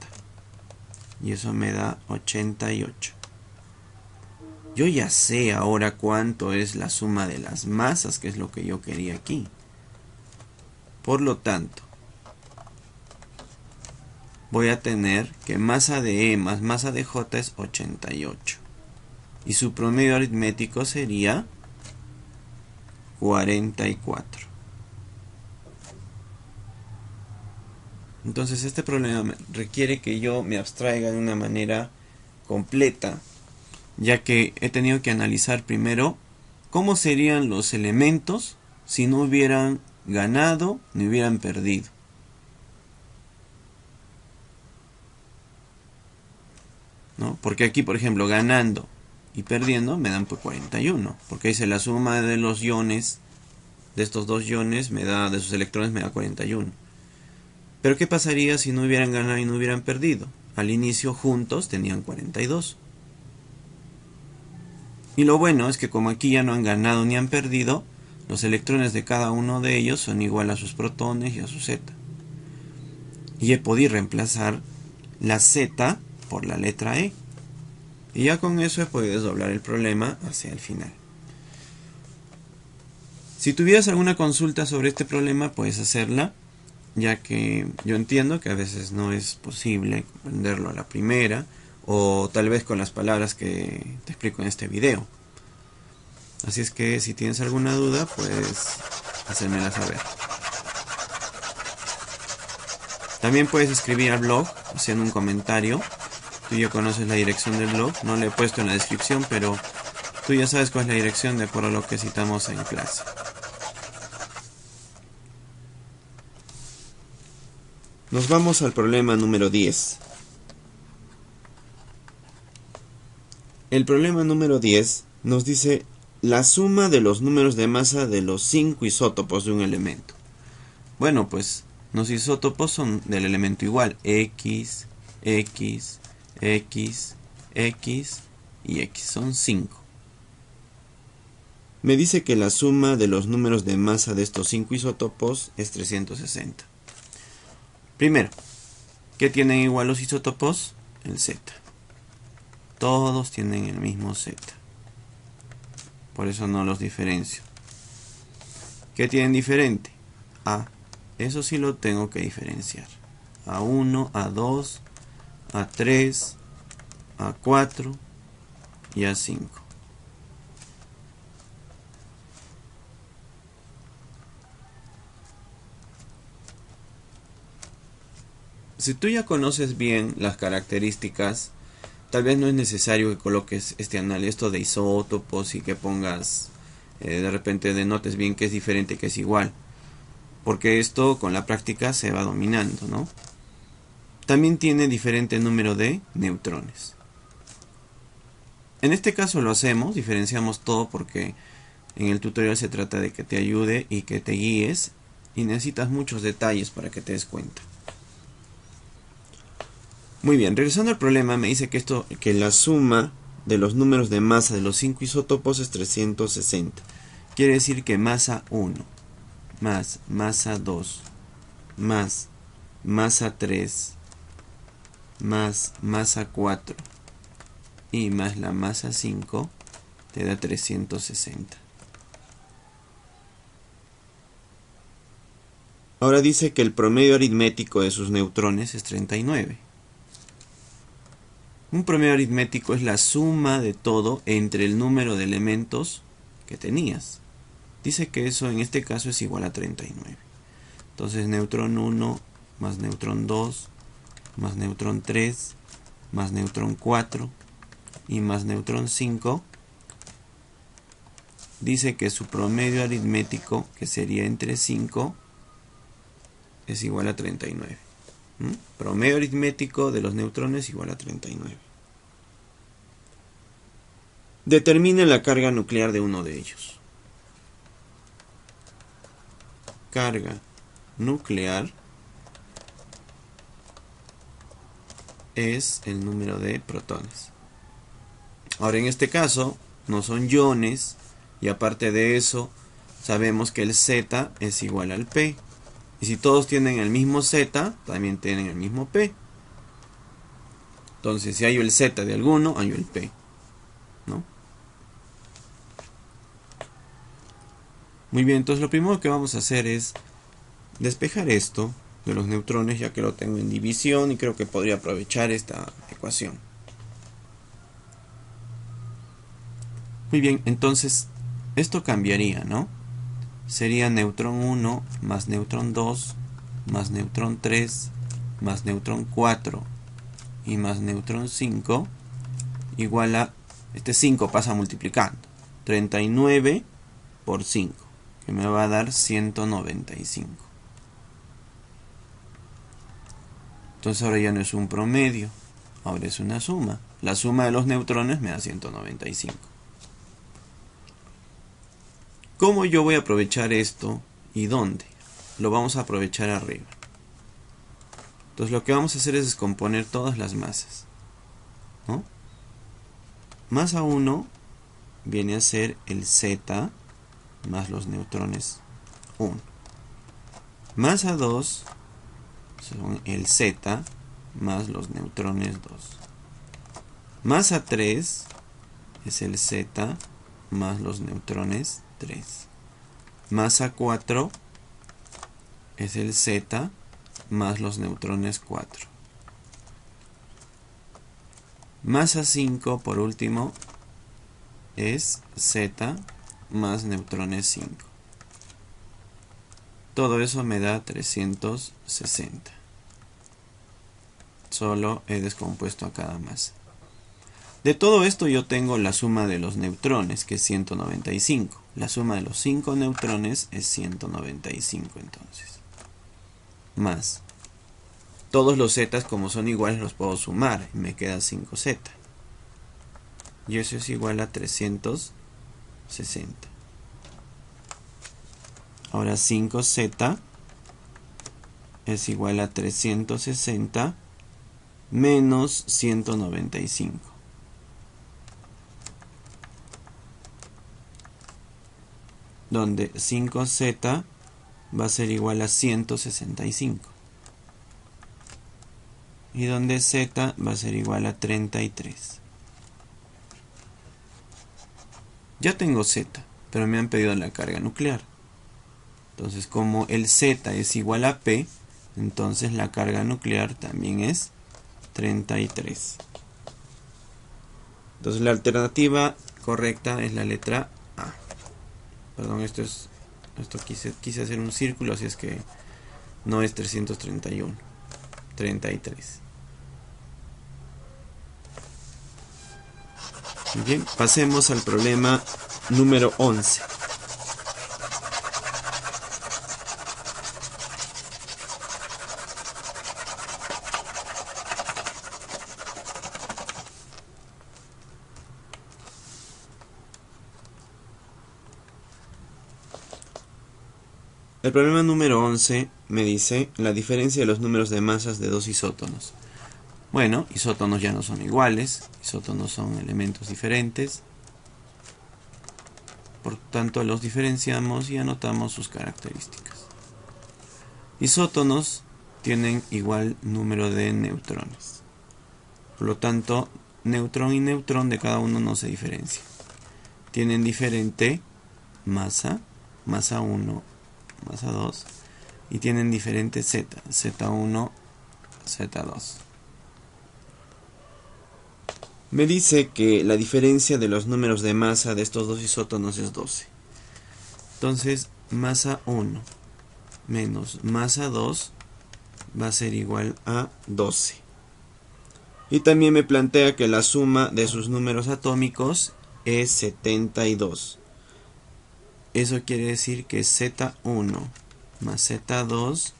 Y eso me da 88. Yo ya sé ahora cuánto es la suma de las masas, que es lo que yo quería aquí. Por lo tanto, voy a tener que masa de E más masa de J es 88. Y su promedio aritmético sería 44. Entonces este problema requiere que yo me abstraiga de una manera completa, ya que he tenido que analizar primero cómo serían los elementos si no hubieran ganado ni hubieran perdido. ¿No? Porque aquí, por ejemplo, ganando y perdiendo me dan pues 41, porque dice la suma de los iones, de estos dos iones, de sus electrones me da 41. Pero ¿qué pasaría si no hubieran ganado y no hubieran perdido? Al inicio juntos tenían 42. Y lo bueno es que como aquí ya no han ganado ni han perdido, los electrones de cada uno de ellos son igual a sus protones y a su Z. Y he podido reemplazar la Z por la letra E. Y ya con eso he podido desdoblar el problema hacia el final. Si tuvieras alguna consulta sobre este problema, puedes hacerla, ya que yo entiendo que a veces no es posible comprenderlo a la primera, o tal vez con las palabras que te explico en este video. Así es que si tienes alguna duda, puedes hacérmela saber. También puedes escribir al blog haciendo un comentario. Tú ya conoces la dirección del blog, no la he puesto en la descripción, pero tú ya sabes cuál es la dirección de acuerdo a lo que citamos en clase. Nos vamos al problema número 10. El problema número 10 nos dice la suma de los números de masa de los 5 isótopos de un elemento. Bueno, pues los isótopos son del elemento igual, X, X, X, X y X, son 5. Me dice que la suma de los números de masa de estos 5 isótopos es 360. Primero, ¿qué tienen igual los isótopos? El Z. Todos tienen el mismo Z. Por eso no los diferencio. ¿Qué tienen diferente? A. Eso sí lo tengo que diferenciar. A1, A2, A3, A4 y A5. Si tú ya conoces bien las características, tal vez no es necesario que coloques esto de isótopos y que pongas, de repente denotes bien que es diferente y que es igual. Porque esto con la práctica se va dominando, ¿no? También tiene diferente número de neutrones. En este caso lo hacemos, diferenciamos todo porque en el tutorial se trata de que te ayude y que te guíes y necesitas muchos detalles para que te des cuenta. Muy bien, regresando al problema, me dice que la suma de los números de masa de los 5 isótopos es 360. Quiere decir que masa 1 más masa 2 más masa 3 más masa 4 y más la masa 5 te da 360. Ahora dice que el promedio aritmético de sus neutrones es 39. Un promedio aritmético es la suma de todo entre el número de elementos que tenías. Dice que eso en este caso es igual a 39. Entonces neutrón 1 más neutrón 2 más neutrón 3 más neutrón 4 y más neutrón 5 dice que su promedio aritmético, que sería entre 5, es igual a 39. Promedio aritmético de los neutrones igual a 39. Determine la carga nuclear de uno de ellos. Carga nuclear es el número de protones. Ahora, en este caso, no son iones, y aparte de eso, sabemos que el Z es igual al P. Y si todos tienen el mismo Z, también tienen el mismo P. Entonces, si hay el Z de alguno, hay el P, ¿no? Muy bien, entonces lo primero que vamos a hacer es despejar esto de los neutrones, ya que lo tengo en división y creo que podría aprovechar esta ecuación. Muy bien, entonces esto cambiaría, ¿no? Sería neutrón 1 más neutrón 2 más neutrón 3 más neutrón 4 y más neutrón 5 igual a, este 5 pasa multiplicando, 39 por 5, que me va a dar 195. Entonces ahora ya no es un promedio, ahora es una suma. La suma de los neutrones me da 195. ¿Cómo yo voy a aprovechar esto y dónde? Lo vamos a aprovechar arriba. Entonces lo que vamos a hacer es descomponer todas las masas, ¿no? Masa 1 viene a ser el Z más los neutrones 1. Masa 2 son el Z más los neutrones 2. Masa 3 es el Z más los neutrones 3. Masa 4 es el Z más los neutrones 4. Masa 5, por último, es Z más neutrones 5. Todo eso me da 360. Solo he descompuesto a cada masa. De todo esto yo tengo la suma de los neutrones, que es 195. La suma de los 5 neutrones es 195 entonces. Más. Todos los zetas, como son iguales, los puedo sumar y me queda 5z. Y eso es igual a 360. Ahora 5z es igual a 360 menos 195. Donde 5z va a ser igual a 165. Y donde z va a ser igual a 33. Ya tengo z, pero me han pedido la carga nuclear. Entonces, como el z es igual a P, entonces la carga nuclear también es 33. Entonces la alternativa correcta es la letra A. Perdón, esto quise hacer un círculo, así es que no es 331, 33. Bien, pasemos al problema número 11. El problema número 11 me dice la diferencia de los números de masas de dos isótonos. Bueno, isótonos ya no son iguales, isótonos son elementos diferentes. Por tanto, los diferenciamos y anotamos sus características. Isótonos tienen igual número de neutrones. Por lo tanto, neutrón y neutrón de cada uno no se diferencian. Tienen diferente masa, masa 1, masa 2, y tienen diferente Z, Z1, Z2. Me dice que la diferencia de los números de masa de estos dos isótonos es 12. Entonces, masa 1 menos masa 2 va a ser igual a 12. Y también me plantea que la suma de sus números atómicos es 72. eso quiere decir que Z1 más Z2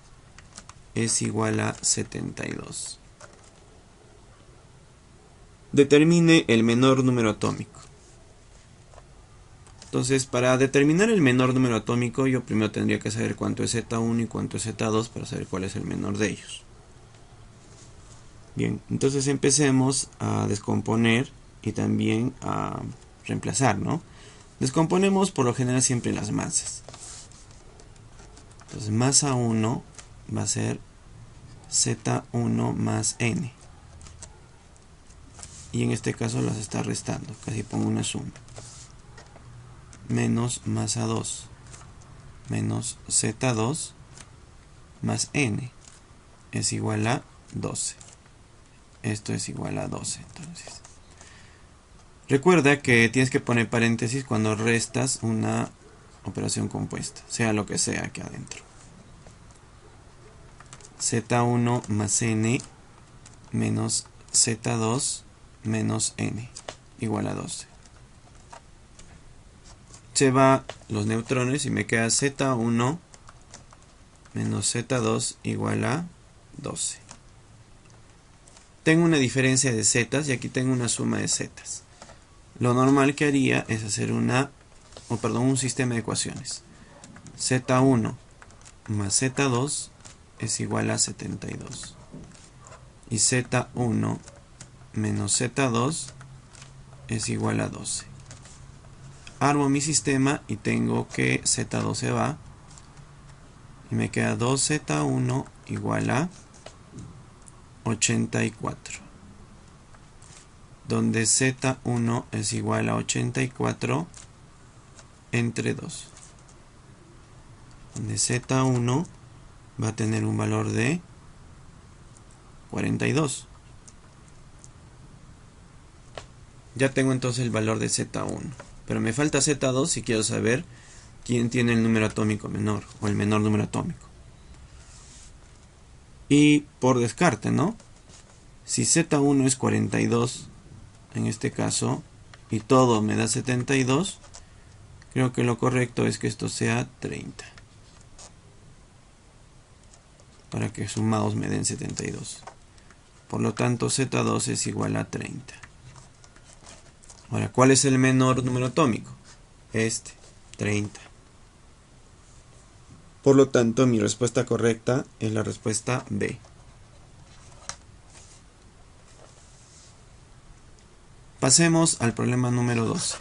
es igual a 72. Determine el menor número atómico. Entonces, para determinar el menor número atómico, yo primero tendría que saber cuánto es Z1 y cuánto es Z2 para saber cuál es el menor de ellos. Bien, entonces empecemos a descomponer y también a reemplazar, ¿no? Descomponemos por lo general siempre las masas. Entonces, masa 1 va a ser Z1 más N. Y en este caso las está restando, casi pongo una suma. Menos masa 2 menos Z2 más N es igual a 12. Esto es igual a 12, entonces. Recuerda que tienes que poner paréntesis cuando restas una operación compuesta, sea lo que sea aquí adentro. Z1 más N menos Z2 menos N igual a 12. Se va los neutrones y me queda Z1 menos Z2 igual a 12. Tengo una diferencia de zetas y aquí tengo una suma de zetas. Lo normal que haría es hacer un sistema de ecuaciones. Z1 más Z2 es igual a 72. Y Z1 menos Z2 es igual a 12. Armo mi sistema y tengo que Z2 se va. Y me queda 2Z1 igual a 84. Donde Z1 es igual a 84 entre 2. Donde Z1 va a tener un valor de 42. Ya tengo entonces el valor de Z1. Pero me falta Z2 si quiero saber quién tiene el número atómico menor o el menor número atómico. Y por descarte, ¿no? Si Z1 es 42, en este caso, y todo me da 72, creo que lo correcto es que esto sea 30. Para que sumados me den 72. Por lo tanto, Z2 es igual a 30. Ahora, ¿cuál es el menor número atómico? Este, 30. Por lo tanto, mi respuesta correcta es la respuesta B. Pasemos al problema número 12.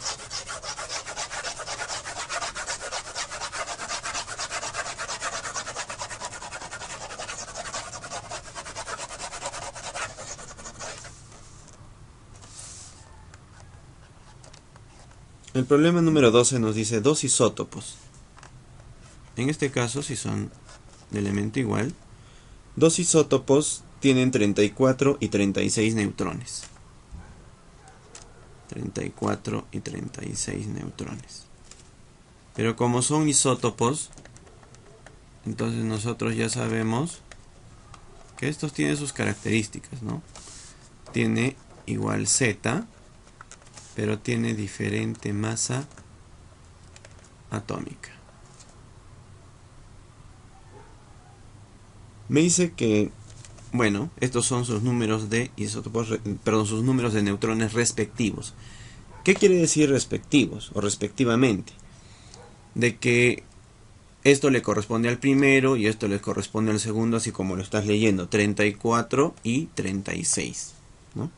El problema número 12 nos dice dos isótopos. En este caso, si son de elemento igual, dos isótopos tienen 34 y 36 neutrones. 34 y 36 neutrones. Pero como son isótopos, entonces nosotros ya sabemos que estos tienen sus características, ¿no? Tiene igual Z, pero tiene diferente masa atómica. Me dice que, bueno, estos son sus números de isótopos, sus números de neutrones respectivos. ¿Qué quiere decir respectivos o respectivamente? De que esto le corresponde al primero y esto le corresponde al segundo, así como lo estás leyendo, 34 y 36, ¿no?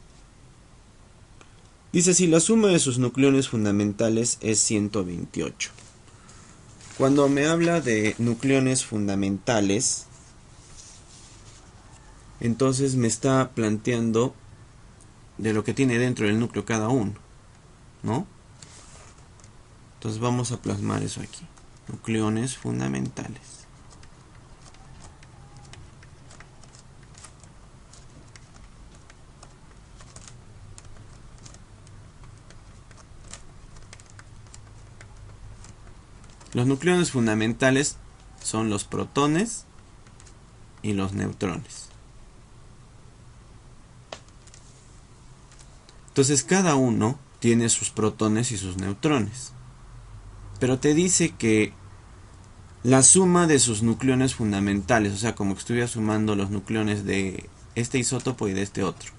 Dice, si la suma de sus nucleones fundamentales es 128. Cuando me habla de nucleones fundamentales, entonces me está planteando de lo que tiene dentro del núcleo cada uno, ¿no? Entonces vamos a plasmar eso aquí. Nucleones fundamentales. Los nucleones fundamentales son los protones y los neutrones. Entonces cada uno tiene sus protones y sus neutrones. pero te dice que la suma de sus nucleones fundamentales, o sea, como que estuviera sumando los nucleones de este isótopo y de este otro,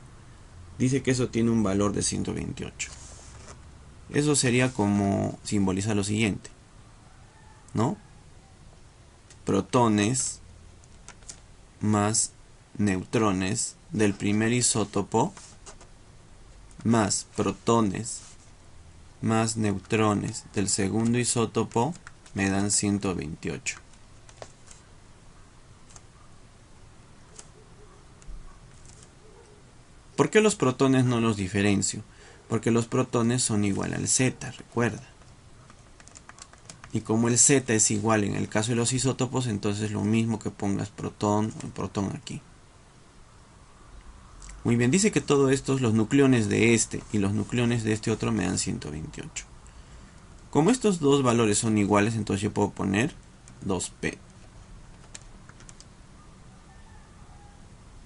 dice que eso tiene un valor de 128. Eso sería como simbolizar lo siguiente, ¿no? Protones más neutrones del primer isótopo más protones más neutrones del segundo isótopo me dan 128. ¿Por qué los protones no los diferencio? Porque los protones son igual al Z, recuerda. Y como el Z es igual en el caso de los isótopos, entonces lo mismo que pongas protón o protón aquí. Muy bien, dice que todo esto, los nucleones de este y los nucleones de este otro me dan 128. Como estos dos valores son iguales, entonces yo puedo poner 2p.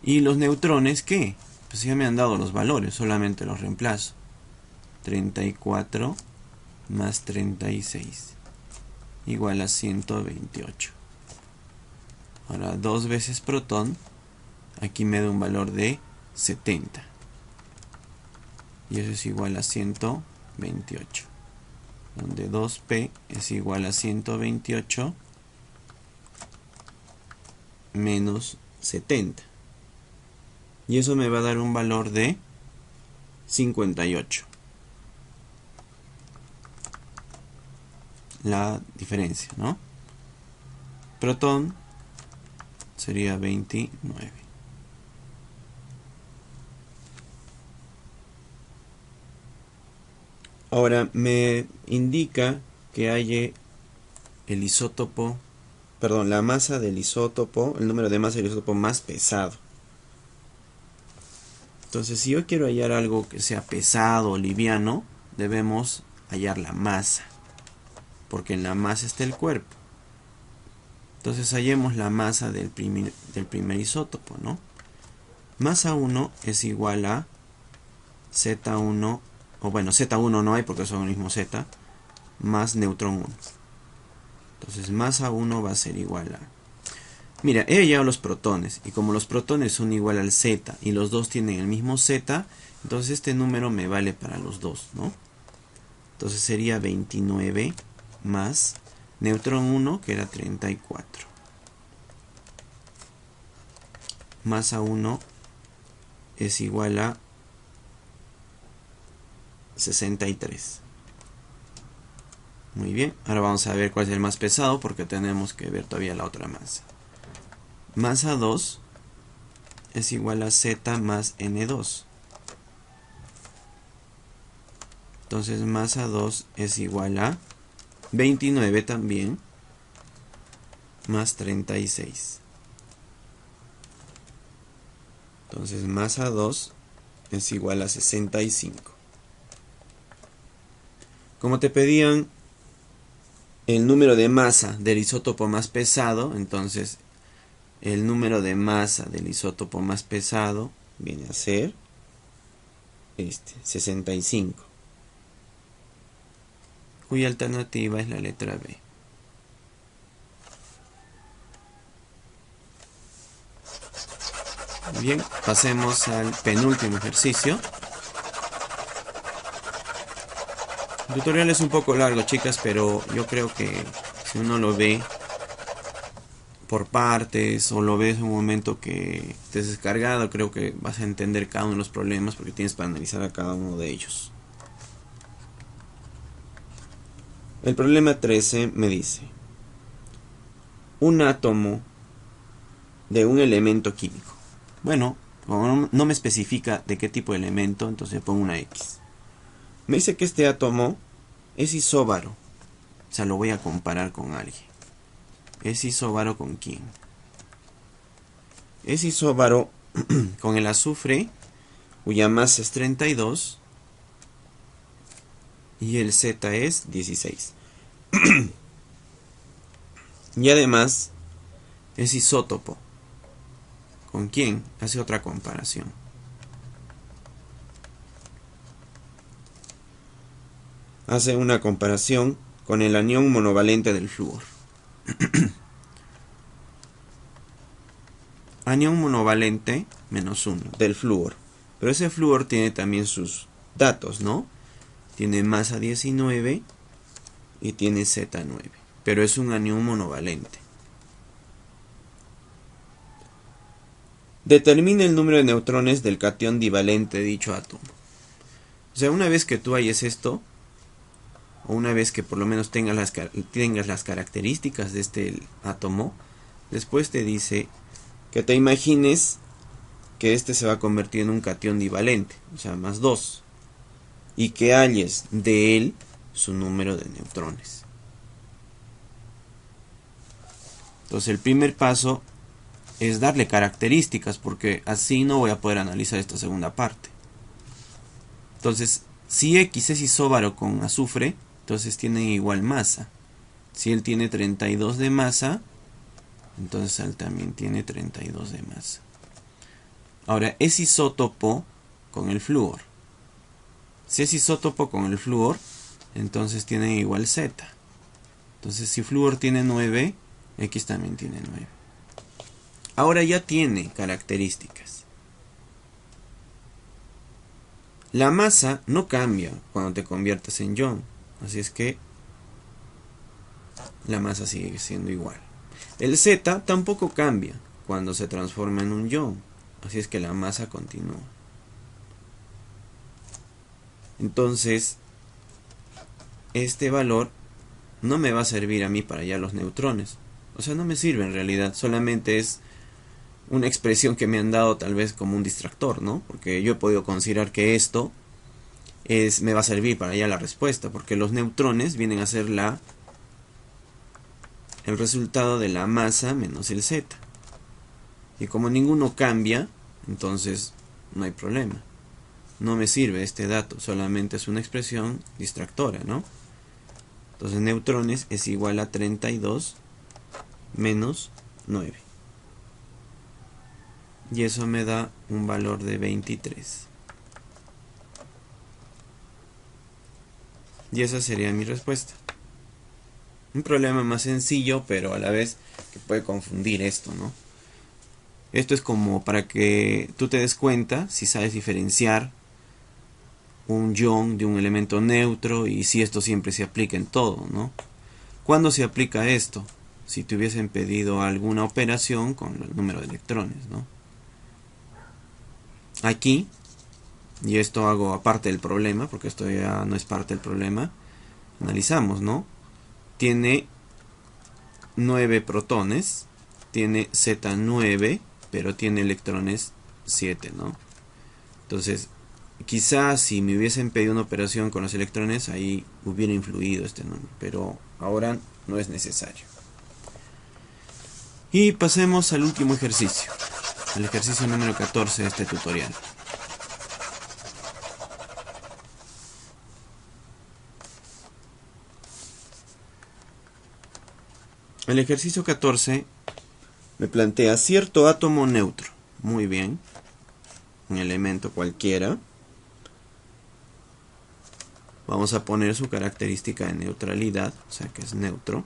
¿Y los neutrones qué? Pues ya me han dado los valores, solamente los reemplazo. 34 más 36 igual a 128. Ahora 2 veces protón, aquí me da un valor de 70. Y eso es igual a 128. Donde 2p es igual a 128 menos 70. Y eso me va a dar un valor de 58. La diferencia, ¿no? Protón sería 29. Ahora me indica que hay el isótopo, perdón, la masa del isótopo, el número de masa del isótopo más pesado. Entonces, si yo quiero hallar algo que sea pesado o liviano, debemos hallar la masa, porque en la masa está el cuerpo. Entonces, hallemos la masa del primer isótopo, ¿no? Masa 1 es igual a Z1, o bueno, Z1 no hay porque son el mismo Z, más neutrón 1. Entonces, masa 1 va a ser igual a... Mira, he hallado los protones, y como los protones son igual al Z, y los dos tienen el mismo Z, entonces este número me vale para los dos, ¿no? Entonces sería 29 más neutrón 1, que era 34. Masa 1 es igual a 63. Muy bien, ahora vamos a ver cuál es el más pesado, porque tenemos que ver todavía la otra masa. Masa 2 es igual a Z más N2. Entonces masa 2 es igual a 29 también más 36. Entonces masa 2 es igual a 65. Como te pedían el número de masa del isótopo más pesado, entonces el número de masa del isótopo más pesado viene a ser 65, cuya alternativa es la letra B. Bien, pasemos al penúltimo ejercicio. El tutorial es un poco largo, chicas, pero yo creo que si uno lo ve por partes o lo ves en un momento que estés descargado, creo que vas a entender cada uno de los problemas porque tienes para analizar a cada uno de ellos. El problema 13 me dice: un átomo de un elemento químico. Bueno, como no me especifica de qué tipo de elemento, entonces pongo una X. Me dice que este átomo es isóbaro. O sea, lo voy a comparar con alguien. ¿Es isóbaro con quién? Es isóbaro con el azufre, cuya masa es 32 y el Z es 16. Y además es isótopo. ¿Con quién? Hace otra comparación. Hace una comparación con el anión monovalente del flúor. Anión monovalente -1 del flúor. Pero ese flúor tiene también sus datos, ¿no? Tiene masa 19 y tiene Z9. Pero es un anión monovalente. Determina el número de neutrones del catión divalente de dicho átomo. O sea, una vez que tú halles esto, o una vez que por lo menos tengas las características de este átomo, después te dice que te imagines que este se va a convertir en un catión divalente, o sea, +2, y que halles de él su número de neutrones. Entonces el primer paso es darle características, porque así no voy a poder analizar esta segunda parte. Entonces, si X es isóbaro con azufre, entonces tienen igual masa. Si él tiene 32 de masa, entonces él también tiene 32 de masa. Ahora, es isótopo con el flúor. Si es isótopo con el flúor, entonces tienen igual Z. Entonces, si flúor tiene 9, X también tiene 9. Ahora ya tiene características. La masa no cambia cuando te conviertes en ion. Así es que la masa sigue siendo igual. El Z tampoco cambia cuando se transforma en un ion. Así es que la masa continúa. Entonces, este valor no me va a servir a mí para hallar los neutrones. O sea, no me sirve en realidad. Solamente es una expresión que me han dado tal vez como un distractor, ¿no? Porque yo he podido considerar que esto me va a servir para hallar la respuesta. Porque los neutrones vienen a ser el resultado de la masa menos el Z. Y como ninguno cambia, entonces no hay problema. No me sirve este dato, solamente es una expresión distractora, ¿no? Entonces neutrones es igual a 32 menos 9. Y eso me da un valor de 23. Y esa sería mi respuesta. Un problema más sencillo, pero a la vez que puede confundir esto, ¿no? Esto es como para que tú te des cuenta si sabes diferenciar un ion de un elemento neutro y si esto siempre se aplica en todo, ¿no? ¿Cuándo se aplica esto? Si te hubiesen pedido alguna operación con el número de electrones, ¿no? Aquí, y esto hago aparte del problema, porque esto ya no es parte del problema, analizamos, ¿no? Tiene 9 protones, tiene Z9, pero tiene electrones 7, ¿no? Entonces, quizás si me hubiesen pedido una operación con los electrones, ahí hubiera influido este número, pero ahora no es necesario. Y pasemos al último ejercicio, el ejercicio número 14 de este tutorial. El ejercicio 14 me plantea cierto átomo neutro. Muy bien. Un elemento cualquiera. Vamos a poner su característica de neutralidad, o sea que es neutro.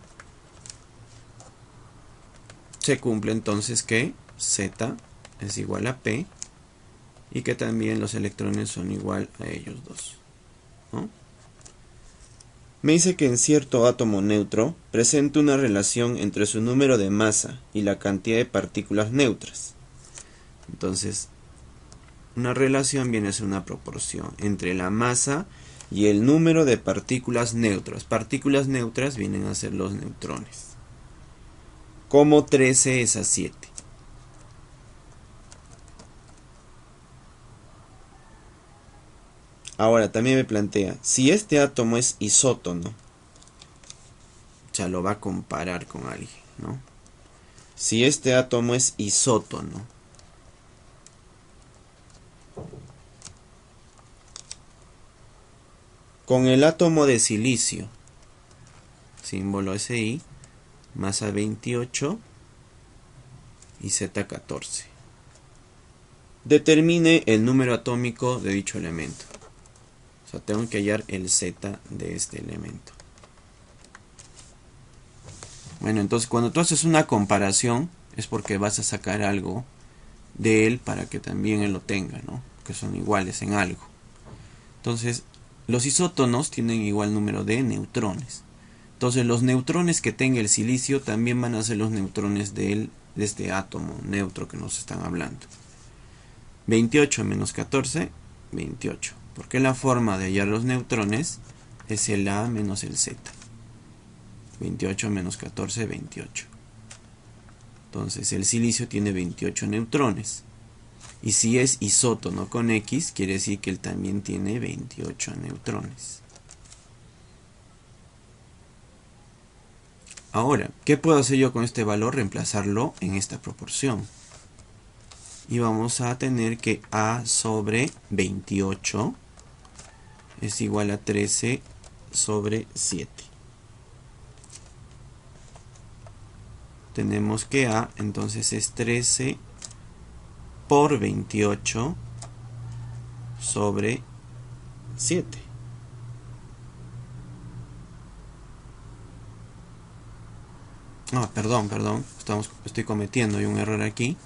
Se cumple entonces que Z es igual a P y que también los electrones son igual a ellos dos, ¿no? Me dice que en cierto átomo neutro presenta una relación entre su número de masa y la cantidad de partículas neutras. Entonces, una relación viene a ser una proporción entre la masa y el número de partículas neutras. Partículas neutras vienen a ser los neutrones. Como 13 es a 7. Ahora también me plantea, si este átomo es isótono, o sea, lo va a comparar con alguien, ¿no? Si este átomo es isótono, con el átomo de silicio, símbolo Si, masa 28 y Z14. Determine el número atómico de dicho elemento. O sea, tengo que hallar el Z de este elemento. Bueno, entonces cuando tú haces una comparación es porque vas a sacar algo de él para que también él lo tenga, ¿no? Que son iguales en algo. Entonces, los isótonos tienen igual número de neutrones. Entonces, los neutrones que tenga el silicio también van a ser los neutrones de este átomo neutro que nos están hablando. 28 menos 14, 28. Porque la forma de hallar los neutrones es el A menos el Z. 28 menos 14, 28. Entonces, el silicio tiene 28 neutrones. Y si es isótono con X, quiere decir que él también tiene 28 neutrones. Ahora, ¿qué puedo hacer yo con este valor? Reemplazarlo en esta proporción. Y vamos a tener que A sobre 28 es igual a 13 sobre 7. Tenemos que A entonces es 13 por 28 sobre 7. Perdón. Estoy cometiendo un error aquí.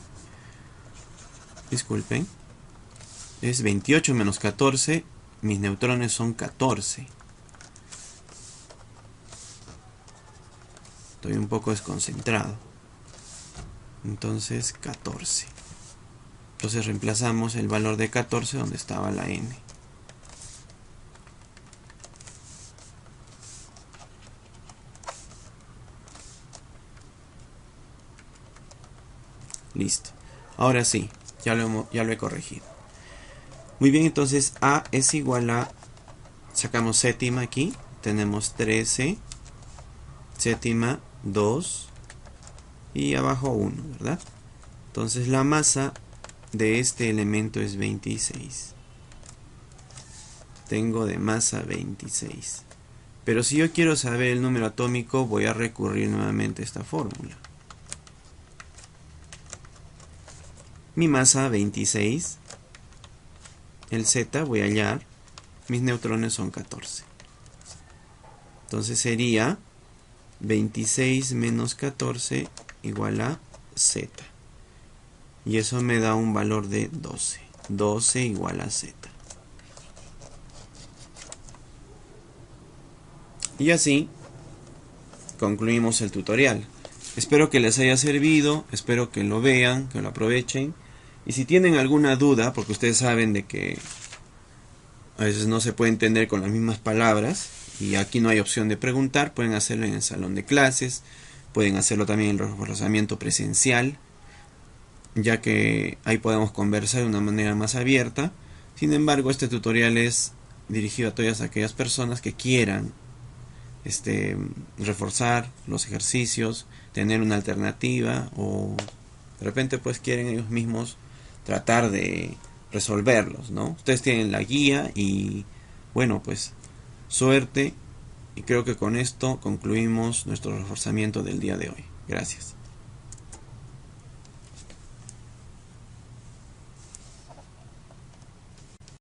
Disculpen. Es 28 menos 14. Mis neutrones son 14. Estoy un poco desconcentrado. Entonces 14. Entonces reemplazamos el valor de 14 donde estaba la n. Listo. Ahora sí, ya lo he corregido. Muy bien, entonces A es igual a, sacamos séptima aquí, tenemos 13, séptima 2 y abajo 1, ¿verdad? Entonces la masa de este elemento es 26. Tengo de masa 26. Pero si yo quiero saber el número atómico, voy a recurrir nuevamente a esta fórmula. Mi masa 26, el Z voy a hallar, mis neutrones son 14. Entonces sería 26 menos 14 igual a Z. Y eso me da un valor de 12. 12 igual a Z. Y así concluimos el tutorial. Espero que les haya servido, espero que lo vean, que lo aprovechen. Y si tienen alguna duda, porque ustedes saben de que a veces no se puede entender con las mismas palabras, y aquí no hay opción de preguntar, pueden hacerlo en el salón de clases, pueden hacerlo también en el reforzamiento presencial, ya que ahí podemos conversar de una manera más abierta. Sin embargo, este tutorial es dirigido a todas aquellas personas que quieran reforzar los ejercicios, tener una alternativa, o de repente pues quieren ellos mismos tratar de resolverlos, ¿no? Ustedes tienen la guía y bueno, pues suerte, y creo que con esto concluimos nuestro reforzamiento del día de hoy. Gracias.